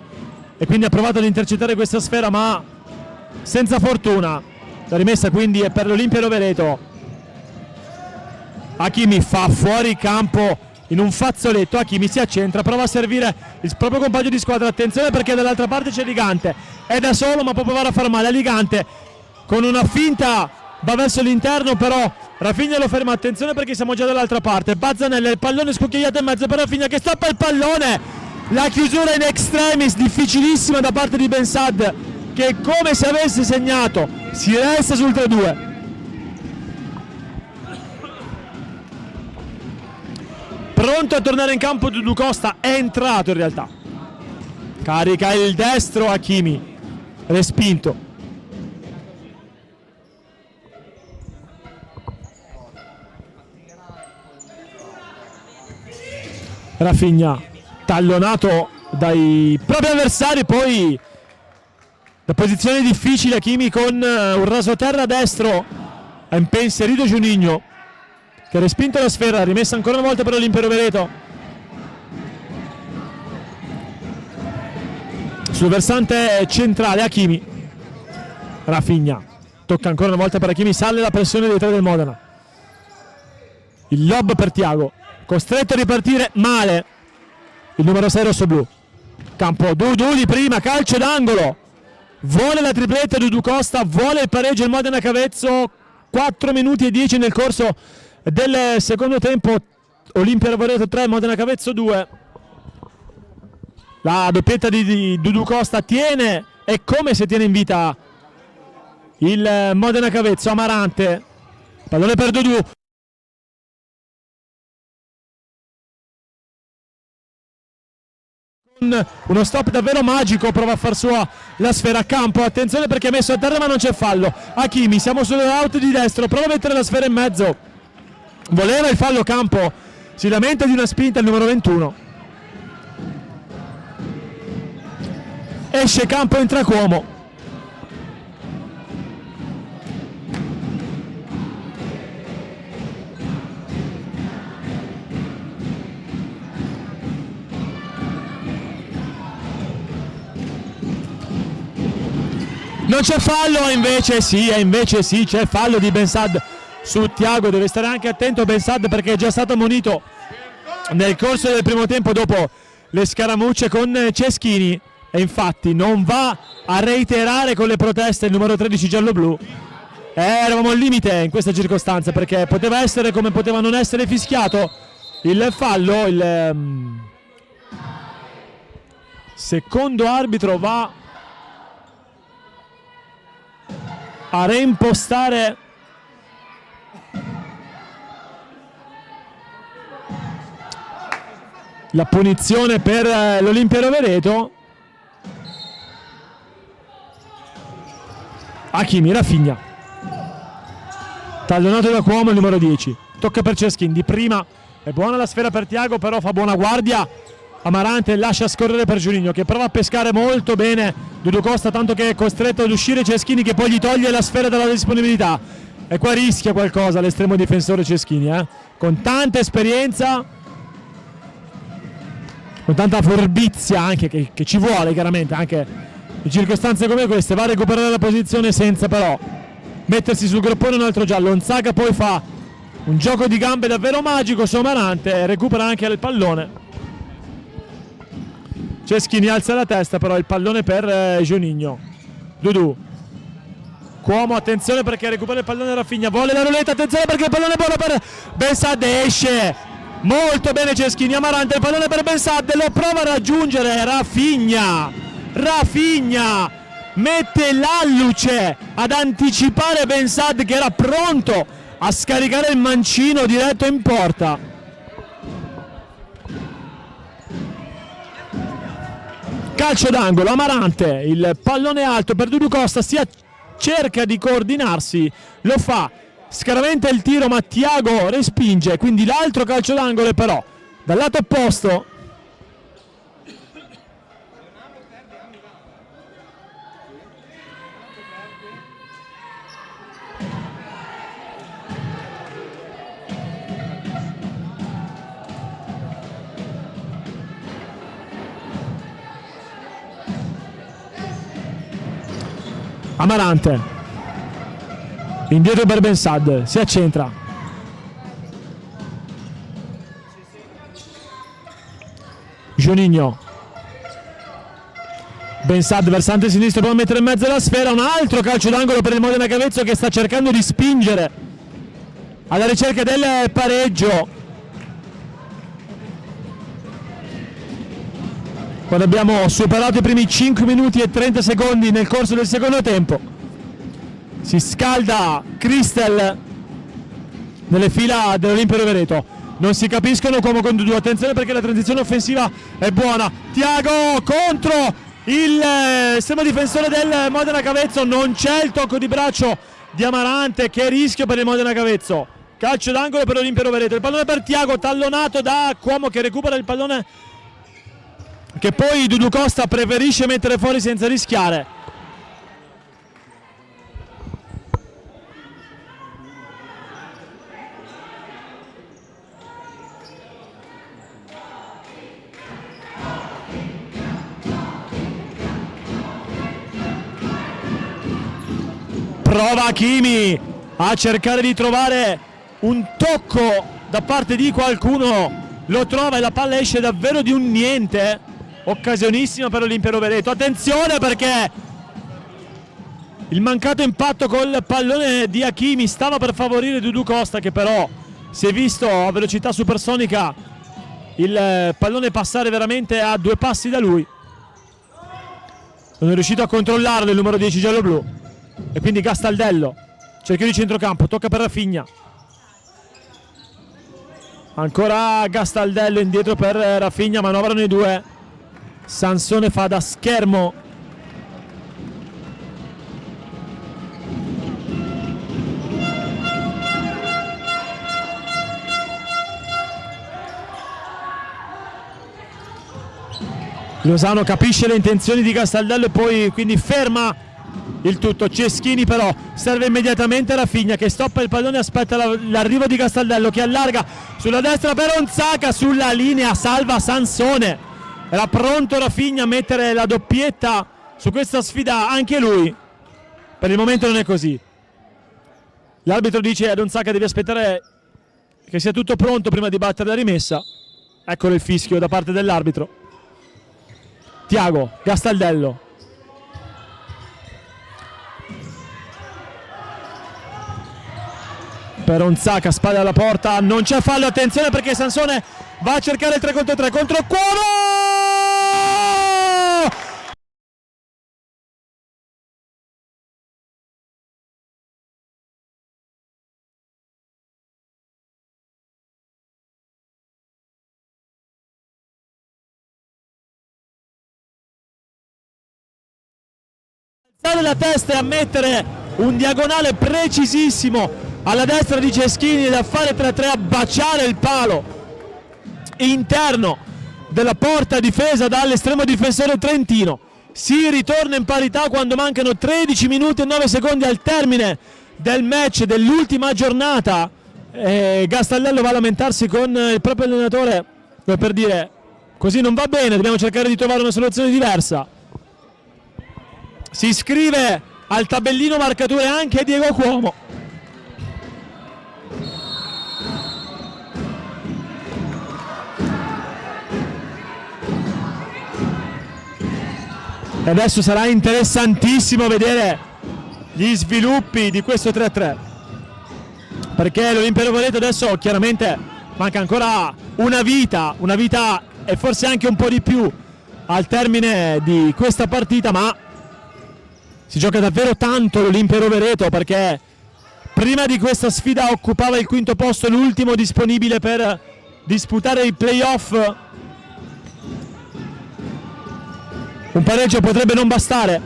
e quindi ha provato ad intercettare questa sfera, ma senza fortuna. La rimessa quindi è per l'Olimpia Rovereto. Hakimi fa fuori campo in un fazzoletto. Hakimi si accentra, prova a servire il proprio compagno di squadra. Attenzione perché dall'altra parte c'è Ligante, è da solo ma può provare a far male a Ligante con una finta, va verso l'interno, però Rafinha lo ferma. Attenzione perché siamo già dall'altra parte. Bazzanella, il pallone scucchiaiato in mezzo per Rafinha che stoppa il pallone. La chiusura in extremis difficilissima da parte di Bensad, che è come se avesse segnato. Si resta sul 3-2. Pronto a tornare in campo Dudu Costa, è entrato in realtà. Carica il destro Hakimi, respinto. Rafinha, tallonato dai propri avversari, poi da posizione difficile Hakimi con un rasoterra destro ha impensierito Giuninho, che ha respinto la sfera, rimessa ancora una volta per l'Olimpia Rovereto. Sul versante centrale Hakimi, Rafinha, tocca ancora una volta per Hakimi, sale la pressione dei tre del Modena. Il lob per Tiago, costretto a ripartire male il numero 6 rossoblu. Campo Dudu di prima, calcio d'angolo, vuole la tripletta Dudu Costa, vuole il pareggio il Modena Cavezzo. 4 minuti e 10 nel corso del secondo tempo. Olimpia Rovereto 3, Modena Cavezzo 2. La doppietta di Dudu Costa tiene, è come se tiene in vita il Modena Cavezzo. Amarante, pallone per Dudu, uno stop davvero magico, prova a far sua la sfera a campo. Attenzione perché è messo a terra ma non c'è fallo. Hakimi, siamo sull'out di destro, prova a mettere la sfera in mezzo, voleva il fallo. Campo si lamenta di una spinta il numero 21. Esce Campo, entra Cuomo. Non c'è fallo, invece sì, c'è fallo di Bensad su Tiago. Deve stare anche attento Bensad perché è già stato ammonito nel corso del primo tempo dopo le scaramucce con Ceschini, e infatti non va a reiterare con le proteste il numero 13 giallo-blu. Eravamo al limite in questa circostanza perché poteva essere come poteva non essere fischiato il fallo. Il secondo arbitro va a reimpostare la punizione per l'Olimpia Rovereto. Hakimi, Rafinha. Tallonato da Cuomo il numero 10. Tocca per Ceschin, di prima è buona la sfera per Thiago, però fa buona guardia Amarante, lascia scorrere per Juninho che prova a pescare molto bene Dudu Costa, tanto che è costretto ad uscire Ceschini che poi gli toglie la sfera dalla disponibilità, e qua rischia qualcosa l'estremo difensore Ceschini, con tanta esperienza, con tanta furbizia anche che ci vuole chiaramente anche in circostanze come queste. Va a recuperare la posizione senza però mettersi sul groppone un altro giallo. Onzaga poi fa un gioco di gambe davvero magico su Amarante e recupera anche il pallone. Ceschini alza la testa, però il pallone per Juninho. Dudu. Cuomo, attenzione perché recupera il pallone Rafinha, vuole la ruletta, attenzione perché il pallone è buono per Bensad, esce molto bene Ceschini. Amarante, il pallone per Bensad, lo prova a raggiungere Rafinha mette l'alluce ad anticipare Bensad che era pronto a scaricare il mancino diretto in porta. Calcio d'angolo, Amarante, il pallone alto per Dudu Costa, cerca di coordinarsi, lo fa, scaraventa il tiro ma Thiago respinge, quindi l'altro calcio d'angolo però dal lato opposto. Amarante indietro per Bensad, si accentra, Juninho, Bensad versante sinistro, prova a mettere in mezzo la sfera, un altro calcio d'angolo per il Modena Cavezzo che sta cercando di spingere alla ricerca del pareggio. Quando abbiamo superato i primi 5 minuti e 30 secondi nel corso del secondo tempo, si scalda Cristel nelle fila dell'Olimpia Rovereto. Non si capiscono come con Dudu, attenzione perché la transizione offensiva è buona. Thiago contro il estremo difensore del Modena Cavezzo, non c'è il tocco di braccio di Amarante, che rischio per il Modena Cavezzo. Calcio d'angolo per l'Olimpia Rovereto, il pallone per Thiago, tallonato da Cuomo che recupera il pallone che poi Dudu Costa preferisce mettere fuori senza rischiare. Prova Hakimi a cercare di trovare un tocco da parte di qualcuno, lo trova e la palla esce davvero di un niente. Occasionissima per l'Olimpia Rovereto, attenzione perché il mancato impatto col pallone di Hakimi stava per favorire Dudu Costa, che però si è visto a velocità supersonica il pallone passare veramente a 2 passi da lui. Non è riuscito a controllarlo il numero 10 giallo-blu e quindi Castaldello, cerchio di centrocampo, tocca per Rafinha, ancora Castaldello indietro per Rafinha, manovrano i due. Sansone fa da schermo. Lozano capisce le intenzioni di Castaldello e poi quindi ferma il tutto. Ceschini però serve immediatamente Rafinha che stoppa il pallone, aspetta l'arrivo di Castaldello che allarga sulla destra per Onzaga, sulla linea salva Sansone. Era pronto Rafinha a mettere la doppietta su questa sfida anche lui. Per il momento non è così. L'arbitro dice ad Onzaga devi aspettare che sia tutto pronto prima di battere la rimessa. Eccolo il fischio da parte dell'arbitro. Thiago, Castaldello. Per Onzaga, spalle alla porta, non c'è fallo, attenzione perché Sansone va a cercare il 3 contro 3 contro Cuomo! Alzare la testa e ammettere un diagonale precisissimo alla destra di Ceschini da fare 3-3, a baciare il palo interno della porta difesa dall'estremo difensore trentino. Si ritorna in parità quando mancano 13 minuti e 9 secondi al termine del match dell'ultima giornata. Gastaldello va a lamentarsi con il proprio allenatore per dire: così non va bene, dobbiamo cercare di trovare una soluzione diversa. Si iscrive al tabellino marcature anche Diego Cuomo. E adesso sarà interessantissimo vedere gli sviluppi di questo 3-3, perché l'Olimpia Rovereto adesso chiaramente manca ancora una vita e forse anche un po' di più al termine di questa partita, ma si gioca davvero tanto l'Olimpia Rovereto, perché prima di questa sfida occupava il quinto posto, l'ultimo disponibile per disputare i playoff. Un pareggio potrebbe non bastare.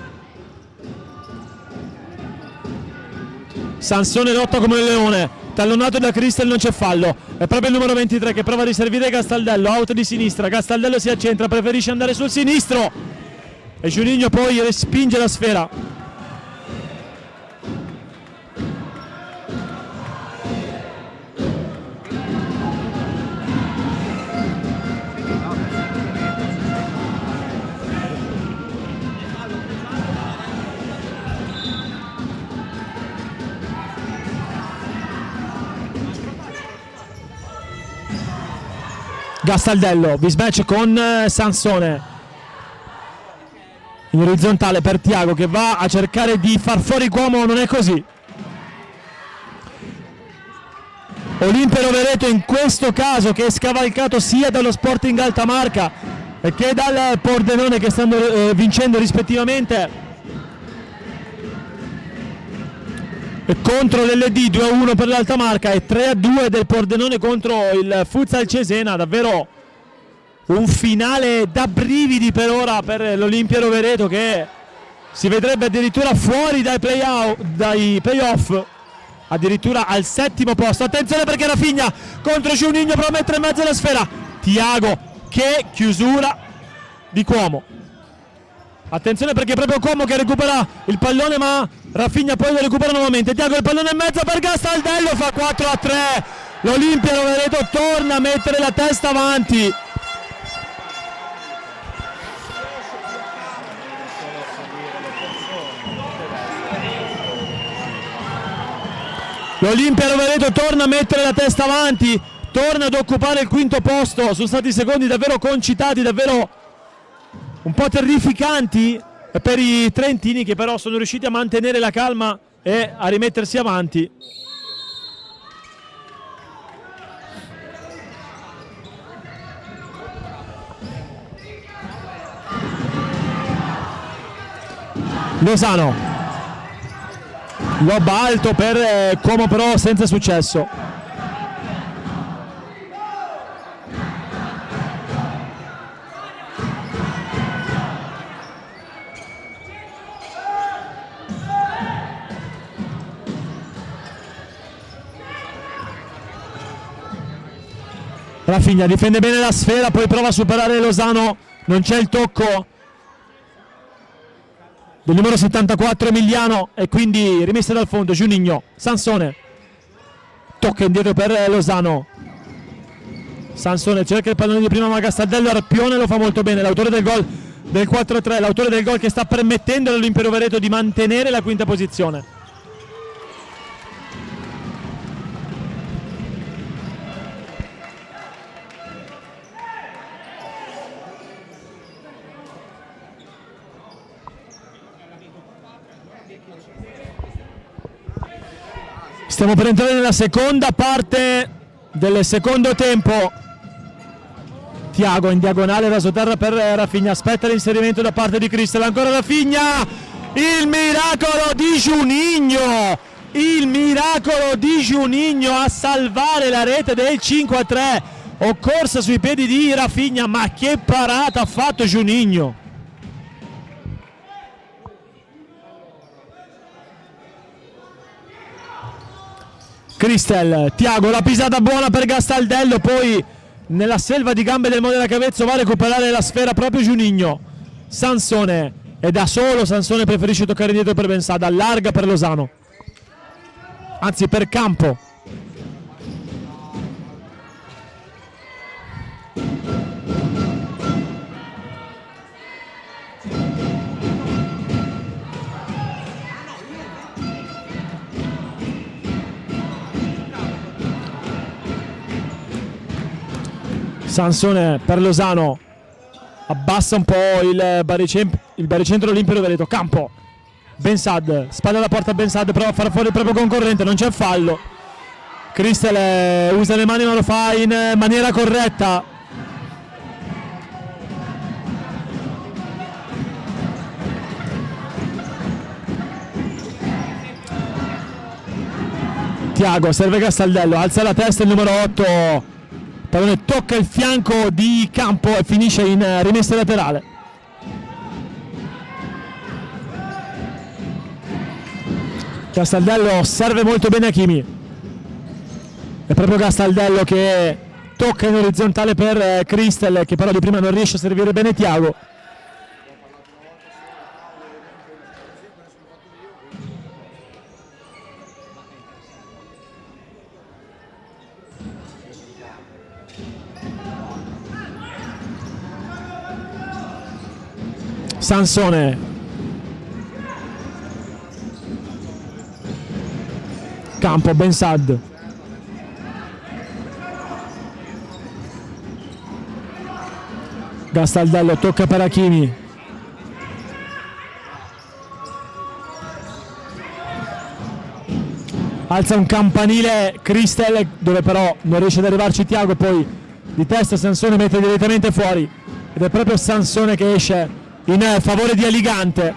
Sansone lotta come un leone, tallonato da Cristel, non c'è fallo. È proprio il numero 23 che prova a riservire Gastaldello, out di sinistra. Gastaldello si accentra, preferisce andare sul sinistro e Juninho poi respinge la sfera. Gastaldello, mismatch con Sansone in orizzontale per Thiago, che va a cercare di far fuori Cuomo. Non è così. Olimpia Rovereto in questo caso, che è scavalcato sia dallo Sporting Altamarca che dal Pordenone, che stanno vincendo rispettivamente contro l'LD, 2-1 per l'Altamarca e 3-2 del Pordenone contro il Futsal Cesena. Davvero un finale da brividi per ora per l'Olimpia Rovereto, che si vedrebbe addirittura fuori dai playoff, addirittura al settimo posto. Attenzione, perché Rafinha contro Juninho prova a mettere in mezzo la sfera. Thiago, che chiusura di Cuomo. Attenzione, perché è proprio Cuomo che recupera il pallone, ma Rafinha poi lo recupera nuovamente. Thiago, il pallone in mezzo per Gastaldello, fa 4-3. L'Olimpia Rovereto torna a mettere la testa avanti. L'Olimpia Rovereto torna a mettere la testa avanti, torna ad occupare il quinto posto. Sono stati secondi davvero concitati, davvero un po' terrificanti per i trentini, che però sono riusciti a mantenere la calma e a rimettersi avanti. Lozano, lob alto per Cuomo, però senza successo. Rafinha difende bene la sfera, poi prova a superare Lozano, non c'è il tocco del numero 74 Emiliano e quindi rimessa dal fondo. Juninho, Sansone, tocca indietro per Lozano. Sansone cerca il pallone di prima, ma Gastaldello arpione, lo fa molto bene. L'autore del gol del 4-3, l'autore del gol che sta permettendo all'Olimpia Rovereto di mantenere la quinta posizione. Stiamo per entrare nella seconda parte del secondo tempo. Thiago in diagonale, rasoterra per Rafinha, aspetta l'inserimento da parte di Cristel, ancora Rafinha, il miracolo di Juninho, il miracolo di Juninho a salvare la rete del 5-3, occorsa sui piedi di Rafinha, ma che parata ha fatto Juninho. Cristel, Tiago, la pisata buona per Gastaldello, poi nella selva di gambe del Modena Cavezzo va a recuperare la sfera proprio Juninho. Sansone è da solo, Sansone preferisce toccare indietro per Bensad, allarga per Lozano, anzi per Campo. Sansone per Lozano, abbassa un po' il baricentro Olimpio Veneto. Campo, Bensad, spalla alla porta Bensad, prova a far fuori il proprio concorrente, non c'è fallo. Cristel usa le mani ma lo fa in maniera corretta. Tiago, serve Gastaldello, alza la testa il numero 8. Pallone tocca il fianco di Campo e finisce in rimessa laterale. Gastaldello serve molto bene Hakimi. È proprio Gastaldello che tocca in orizzontale per Cristel, che però di prima non riesce a servire bene Tiago. Sansone, Campo, Bensad, Gastaldello tocca per Hakimi, alza un campanile Cristel dove però non riesce ad arrivarci Tiago, poi di testa Sansone mette direttamente fuori ed è proprio Sansone che esce in favore di Aligante.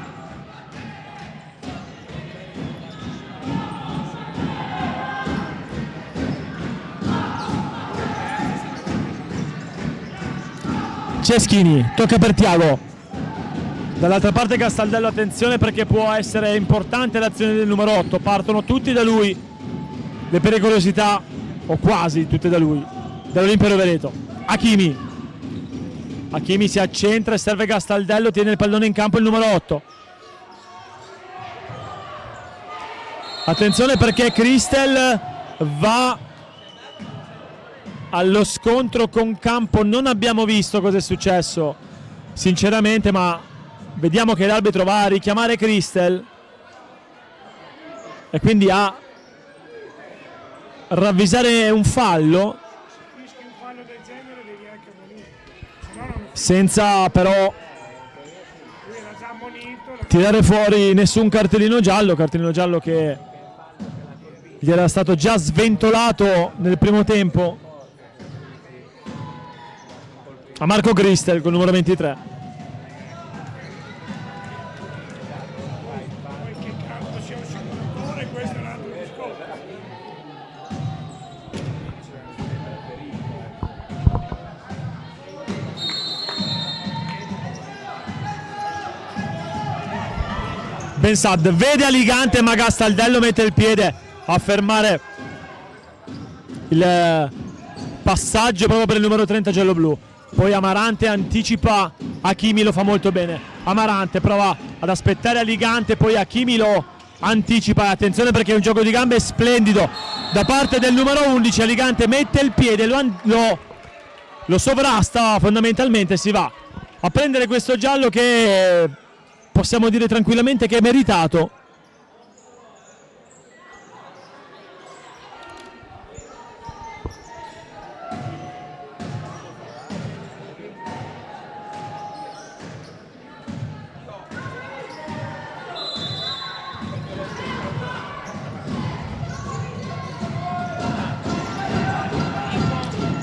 Ceschini, tocca per Tiago. Dall'altra parte Gastaldello, attenzione perché può essere importante l'azione del numero 8. Partono tutti da lui le pericolosità, o quasi tutte da lui, dall'Olimpio Veneto. Hakimi si accentra e serve Gastaldello, tiene il pallone in campo il numero 8. Attenzione perché Cristel va allo scontro con Campo. Non abbiamo visto cosa è successo sinceramente, ma vediamo che l'arbitro va a richiamare Cristel e quindi a ravvisare un fallo, senza però tirare fuori nessun cartellino giallo che gli era stato già sventolato nel primo tempo a Marco Cristel con il numero 23. Bensad vede Aligante ma Gastaldello mette il piede a fermare il passaggio proprio per il numero 30 giallo-blu. Poi Amarante anticipa Hakimi, lo fa molto bene. Amarante prova ad aspettare Aligante, poi Hakimi lo anticipa. Attenzione perché è un gioco di gambe splendido da parte del numero 11. Aligante mette il piede, lo sovrasta fondamentalmente, si va a prendere questo giallo che possiamo dire tranquillamente che è meritato.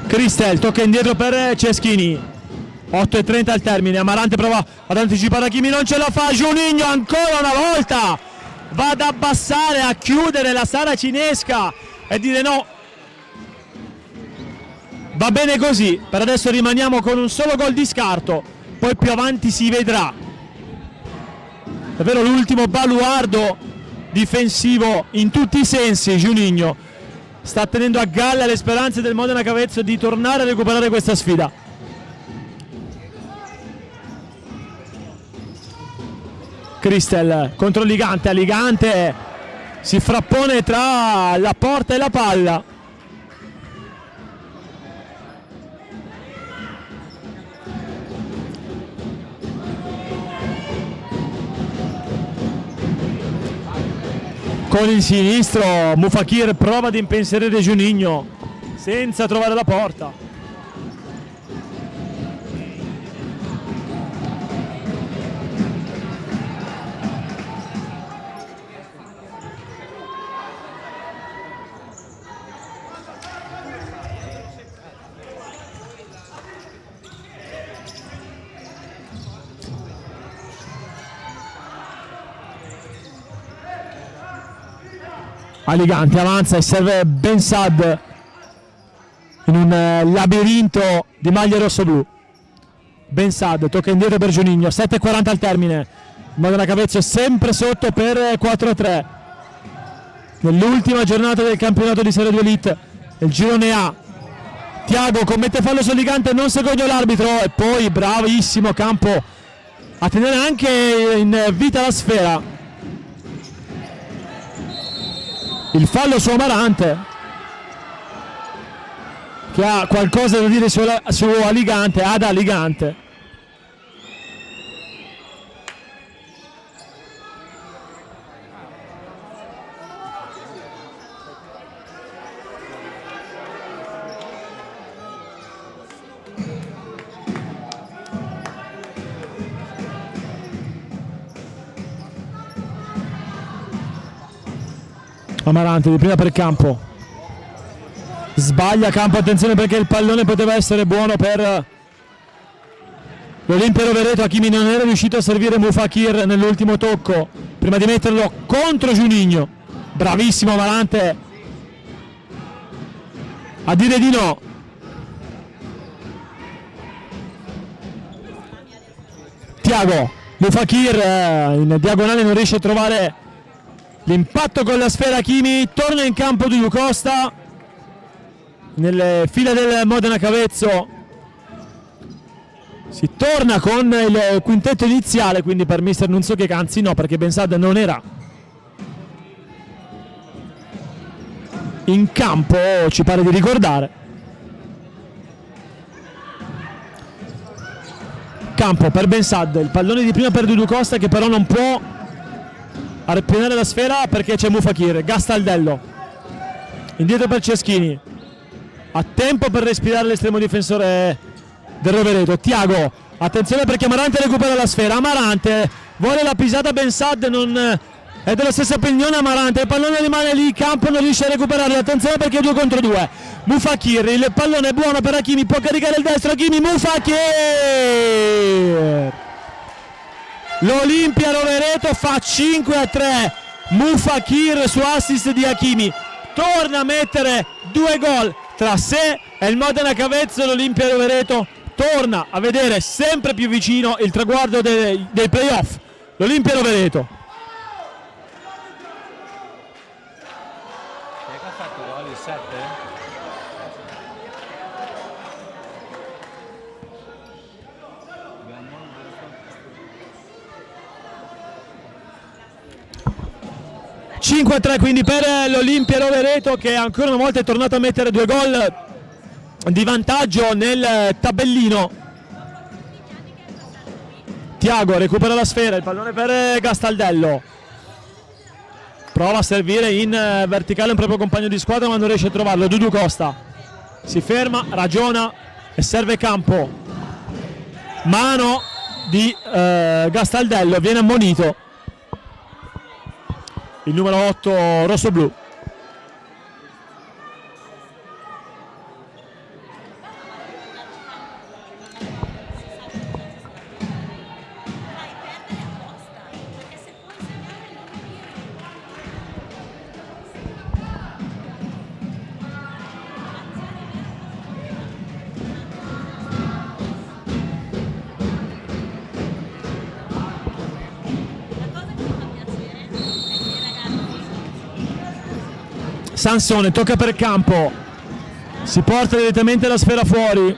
Cristel tocca indietro per Ceschini. 8:30 al termine. Amarante prova ad anticipare Hakimi, non ce la fa. Juninho ancora una volta va ad abbassare, a chiudere la sala cinesca e dire no, va bene così, per adesso rimaniamo con un solo gol di scarto, poi più avanti si vedrà. Davvero l'ultimo baluardo difensivo in tutti i sensi Juninho, sta tenendo a galla le speranze del Modena Cavezzo di tornare a recuperare questa sfida. Cristel contro Ligante, Ligante si frappone tra la porta e la palla. Con il sinistro Mufakir prova ad impensierire Juninho senza trovare la porta. Aligante avanza e serve Bensad in un labirinto di maglie rosso-blu. Bensad tocca indietro per Juninho, 7:40 al termine. Modena Cavezzo sempre sotto per 4-3 nell'ultima giornata del campionato di Serie 2 Elite. Il girone A. Tiago commette fallo su Ligante, non secondo l'arbitro, e poi bravissimo Campo a tenere anche in vita la sfera. Il fallo su Amarante, che ha qualcosa da dire su Aligante, ad Aligante. Amarante di prima per Campo, sbaglia Campo, attenzione perché il pallone poteva essere buono per l'Olimpia Rovereto. Hakimi non era riuscito a servire Mufakir nell'ultimo tocco prima di metterlo contro Juninho. Bravissimo Amarante a dire di no. Tiago, Mufakir in diagonale non riesce a trovare l'impatto con la sfera. Hakimi torna in campo Dudu Costa nelle file del Modena Cavezzo. Si torna con il quintetto iniziale, quindi per mister non so che, anzi no, perché Bensad non era in campo, ci pare di ricordare. Campo per Bensad, il pallone di prima per Dudu Costa, che però non può arpienare la sfera perché c'è Mufakir. Gastaldello indietro per Ceschini, a tempo per respirare l'estremo difensore del Rovereto. Tiago, attenzione perché Amarante recupera la sfera. Amarante vuole la pisata, Bensad non è della stessa opinione. Amarante, il pallone rimane lì, Campo non riesce a recuperarlo, attenzione perché è 2 contro 2. Mufakir, il pallone è buono per Hakimi, può caricare il destro, Hakimi, Mufakir. L'Olimpia Rovereto fa 5-3. Mufakir su assist di Hakimi torna a mettere 2 gol tra sé e il Modena Cavezzo. L'Olimpia Rovereto torna a vedere sempre più vicino il traguardo dei playoff. L'Olimpia Rovereto. Chi è che ha fatto gol? Il 7? 5-3 quindi per l'Olimpia Rovereto, che ancora una volta è tornato a mettere 2 gol di vantaggio nel tabellino. Tiago recupera la sfera, il pallone per Gastaldello, prova a servire in verticale un proprio compagno di squadra ma non riesce a trovarlo. Dudu Costa si ferma, ragiona e serve Campo. Mano di Gastaldello, viene ammonito il numero 8 rosso-blu. Sansone tocca per Campo, si porta direttamente la sfera fuori.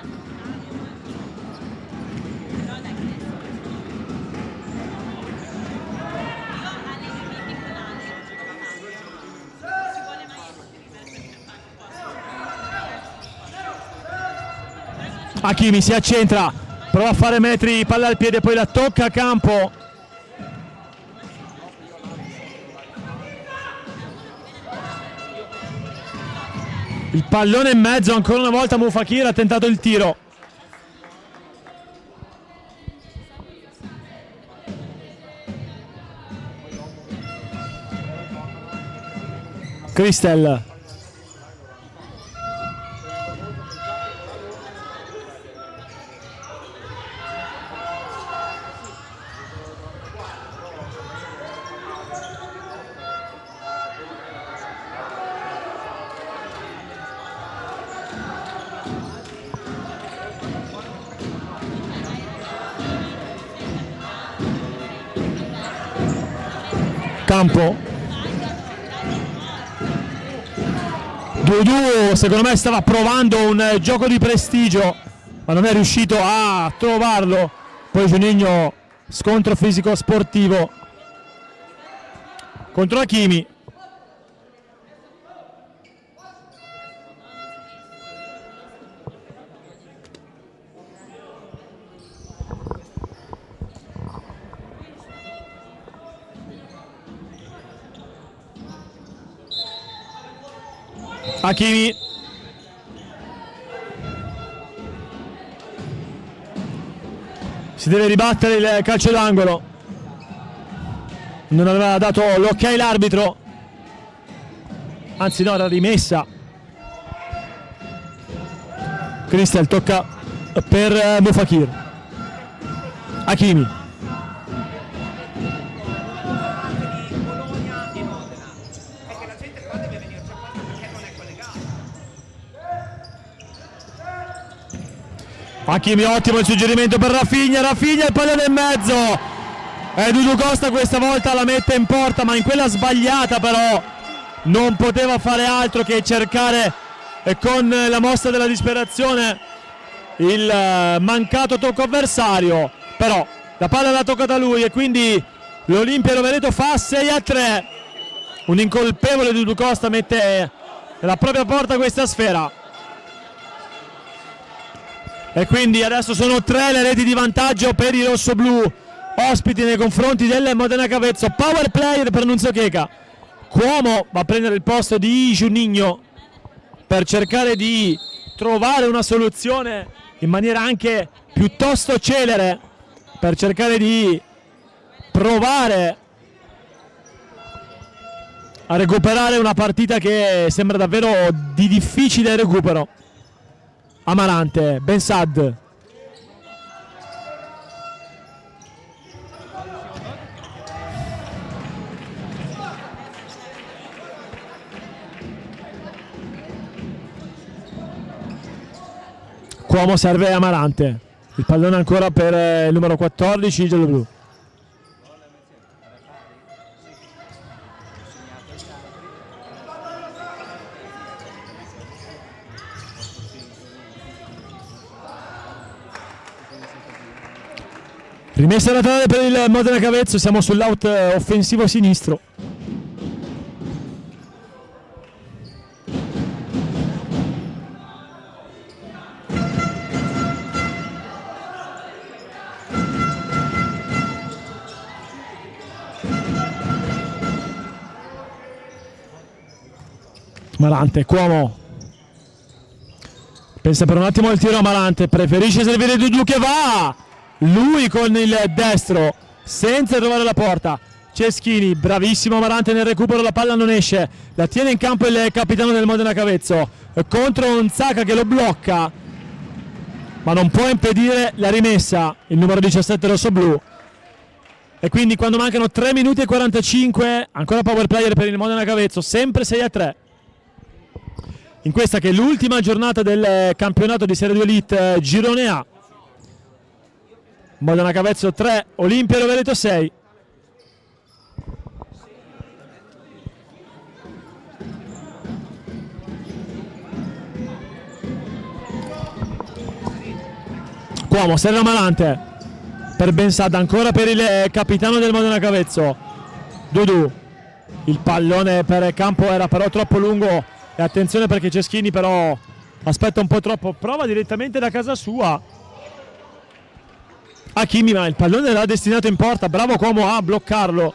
Hakimi si accentra, prova a fare metri, palla al piede, poi la tocca a Campo. Il pallone in mezzo, ancora una volta Mufakir ha tentato il tiro. Christel. Campo. Dudu secondo me stava provando un gioco di prestigio ma non è riuscito a trovarlo. Poi Juninho, scontro fisico sportivo contro Hakimi. Hakimi si deve ribattere il calcio d'angolo, non aveva dato l'ok l'arbitro, anzi no, era rimessa. Christel tocca per Mufakir. Hakimi. Hakimi, ottimo il suggerimento per Rafinha, Rafinha il pallone in mezzo e Dudu Costa questa volta la mette in porta, ma in quella sbagliata però non poteva fare altro che cercare con la mossa della disperazione il mancato tocco avversario, però la palla l'ha toccata lui e quindi l'Olimpia Rovereto fa 6-3. Un incolpevole Dudu Costa mette nella propria porta questa sfera. E quindi adesso sono 3 le reti di vantaggio per i rossoblù ospiti nei confronti del Modena Cavezzo. Power player per Nunzio Checa. Cuomo va a prendere il posto di Juninho per cercare di trovare una soluzione in maniera anche piuttosto celere, per cercare di provare a recuperare una partita che sembra davvero di difficile recupero. Amarante, Bensad. Cuomo serve Amarante. Il pallone ancora per il numero 14, gialloblu. Rimessa laterale per il Modena Cavezzo, siamo sull'out offensivo sinistro. Amarante, Cuomo. Pensa per un attimo al tiro Amarante, preferisce servire Dudu che va! Lui con il destro senza trovare la porta. Ceschini, bravissimo Amarante nel recupero, la palla non esce, la tiene in campo il capitano del Modena Cavezzo contro Onzaka che lo blocca, ma non può impedire la rimessa il numero 17 rossoblù. E quindi quando mancano 3 minuti e 45 ancora power player per il Modena Cavezzo, sempre 6-3 in questa che è l'ultima giornata del campionato di Serie 2 Elite Girone A. Modena Cavezzo 3, Olimpia Rovereto 6. Cuomo, Serra Amarante per Bensad, ancora per il capitano del Modena Cavezzo, Dudu. Il pallone per campo era però troppo lungo e attenzione perché Ceschini però aspetta un po' troppo, prova direttamente da casa sua Hakimi, ma il pallone era destinato in porta. Bravo Cuomo a bloccarlo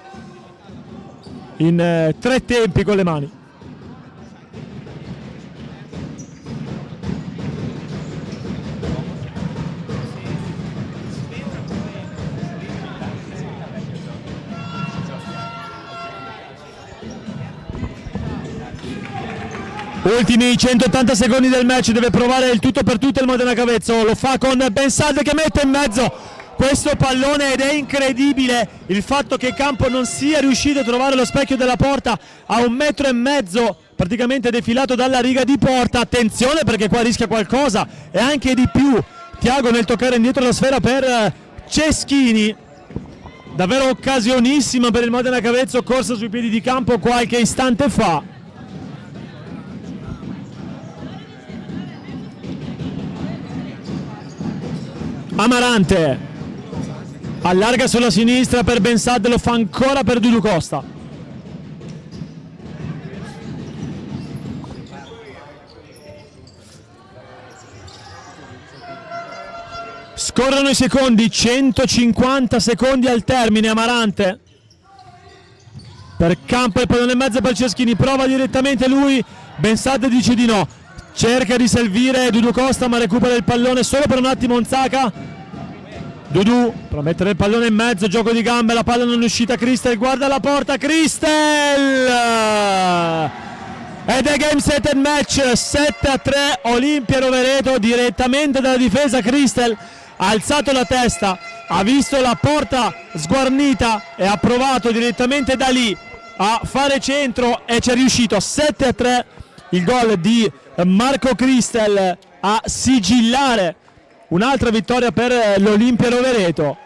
in 3 tempi con le mani. Ultimi 180 secondi del match, deve provare il tutto per tutto il Modena Cavezzo, lo fa con Bensad che mette in mezzo questo pallone ed è incredibile il fatto che Campo non sia riuscito a trovare lo specchio della porta a 1,5 metri praticamente defilato dalla riga di porta. Attenzione perché qua rischia qualcosa e anche di più. Thiago nel toccare indietro la sfera per Ceschini, davvero occasionissima per il Modena Cavezzo, corsa sui piedi di Campo qualche istante fa. Amarante allarga sulla sinistra per Bensad, lo fa ancora per Dudu Costa. Scorrono i secondi, 150 secondi al termine. Amarante per Campo, il pallone in mezzo per Ceschini, prova direttamente lui, Bensad dice di no, cerca di servire Dudu Costa ma recupera il pallone solo per un attimo Onzaka. Dudu per mettere il pallone in mezzo, gioco di gambe, la palla non è uscita, Cristel guarda la porta, Cristel! Ed è game set and match, 7-3 Olimpia Rovereto, direttamente dalla difesa. Cristel ha alzato la testa, ha visto la porta sguarnita e ha provato direttamente da lì a fare centro e ci è riuscito. 7-3 il gol di Marco Cristel a sigillare un'altra vittoria per l'Olimpia Rovereto,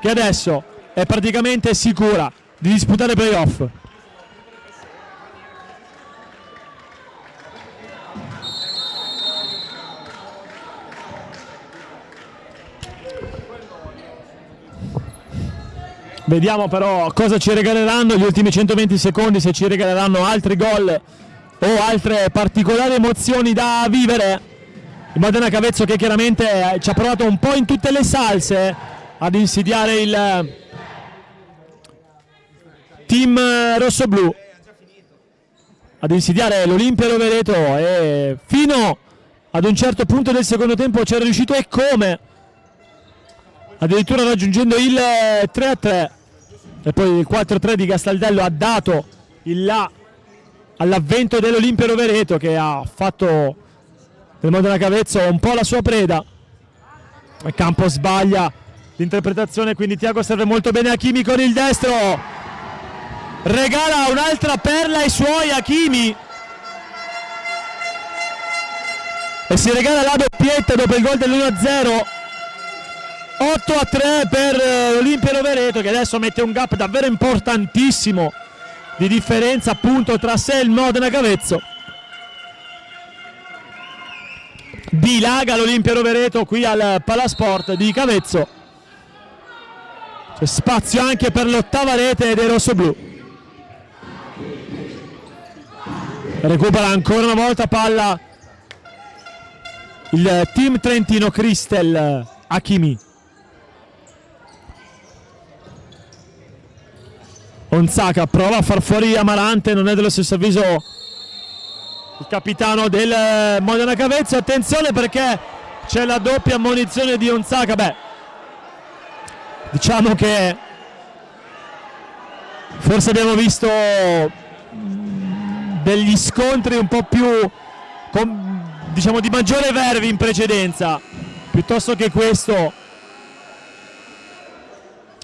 che adesso è praticamente sicura di disputare i playoff. Vediamo però cosa ci regaleranno gli ultimi 120 secondi, se ci regaleranno altri gol o altre particolari emozioni da vivere. Il Modena Cavezzo che chiaramente ci ha provato un po' in tutte le salse ad insidiare il team rossoblu, ad insidiare l'Olimpia Rovereto, e fino ad un certo punto del secondo tempo c'era riuscito, e come, addirittura raggiungendo il 3-3, e poi il 4-3 di Castaldello ha dato il là all'avvento dell'Olimpia Rovereto, che ha fatto del Modena Cavezzo un po' la sua preda. Il Campo sbaglia l'interpretazione, quindi Thiago serve molto bene Hakimi con il destro, regala un'altra perla ai suoi Hakimi e si regala la doppietta dopo il gol dell'1-0. 8-3 per l'Olimpia Rovereto, che adesso mette un gap davvero importantissimo di differenza appunto tra sé e il Modena Cavezzo. Dilaga l'Olimpia Rovereto qui al Palasport di Cavezzo, c'è spazio anche per l'ottava rete dei rossoblu. Recupera ancora una volta palla il team trentino. Cristel, Hakimi, Onzaka prova a far fuori Amarante, non è dello stesso avviso il capitano del Modena Cavezzo. Attenzione perché c'è la doppia ammonizione di Onzaka. Beh, diciamo che forse abbiamo visto degli scontri un po' più diciamo di maggiore verve in precedenza, piuttosto che questo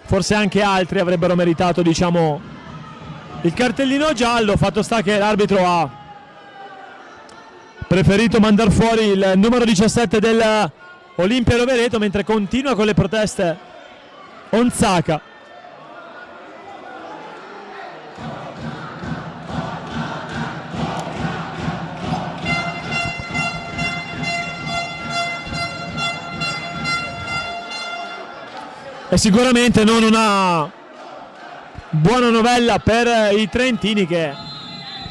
forse anche altri avrebbero meritato, diciamo, il cartellino giallo. Fatto sta che l'arbitro ha preferito mandar fuori il numero 17 del Olimpia Rovereto, mentre continua con le proteste Onzaka. è sicuramente non una buona novella per i trentini, che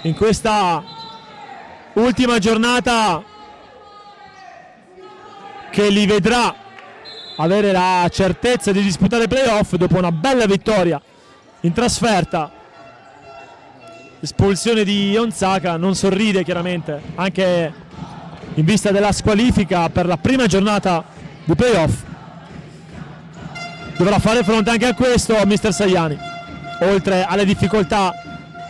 in questa ultima giornata che li vedrà avere la certezza di disputare i playoff dopo una bella vittoria in trasferta, espulsione di Onsaka, non sorride chiaramente anche in vista della squalifica per la prima giornata di playoff. Dovrà fare fronte anche a questo mister Sajani, oltre alle difficoltà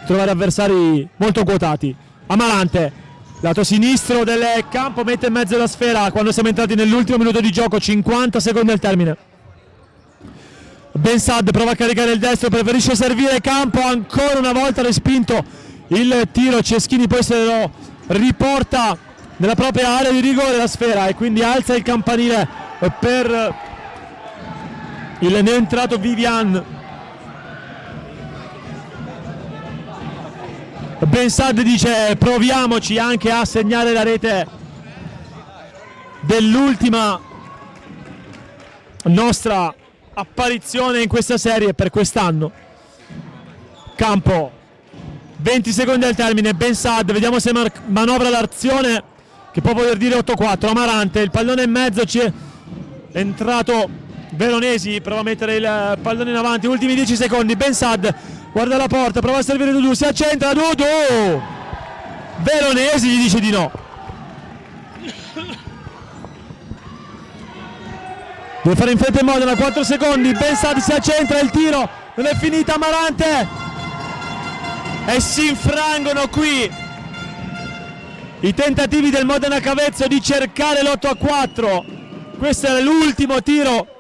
di trovare avversari molto quotati. Amarante, lato sinistro del campo, mette in mezzo la sfera quando siamo entrati nell'ultimo minuto di gioco, 50 secondi al termine. Bensad prova a caricare il destro, preferisce servire campo, ancora una volta respinto il tiro. Ceschini poi se lo riporta nella propria area di rigore la sfera e quindi alza il campanile per il neoentrato Vivian. Bensad dice proviamoci anche a segnare la rete dell'ultima nostra apparizione in questa serie per quest'anno. Campo, 20 secondi al termine. Bensad, vediamo se manovra l'azione, che può voler dire 8-4. Amarante, il pallone in mezzo, ci è entrato Veronesi, prova a mettere il pallone in avanti, ultimi 10 secondi. Bensad guarda la porta, prova a servire Dudu, si accentra Dudu, Veronesi gli dice di no. Deve fare in fretta in Modena, 4 secondi. Bensad si accentra, il tiro non è finita. Amarante, e si infrangono qui i tentativi del Modena Cavezzo di cercare l'8-4. Questo è l'ultimo tiro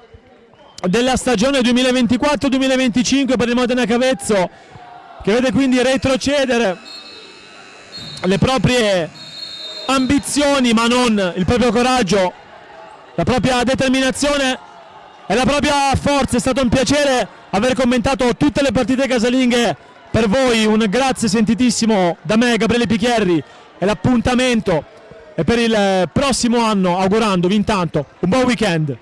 della stagione 2024-2025 per il Modena Cavezzo, che vede quindi retrocedere le proprie ambizioni, ma non il proprio coraggio, la propria determinazione e la propria forza. È stato un piacere aver commentato tutte le partite casalinghe per voi, un grazie sentitissimo da me, Gabriele Picchierri, e l'appuntamento è per il prossimo anno, augurandovi intanto un buon weekend.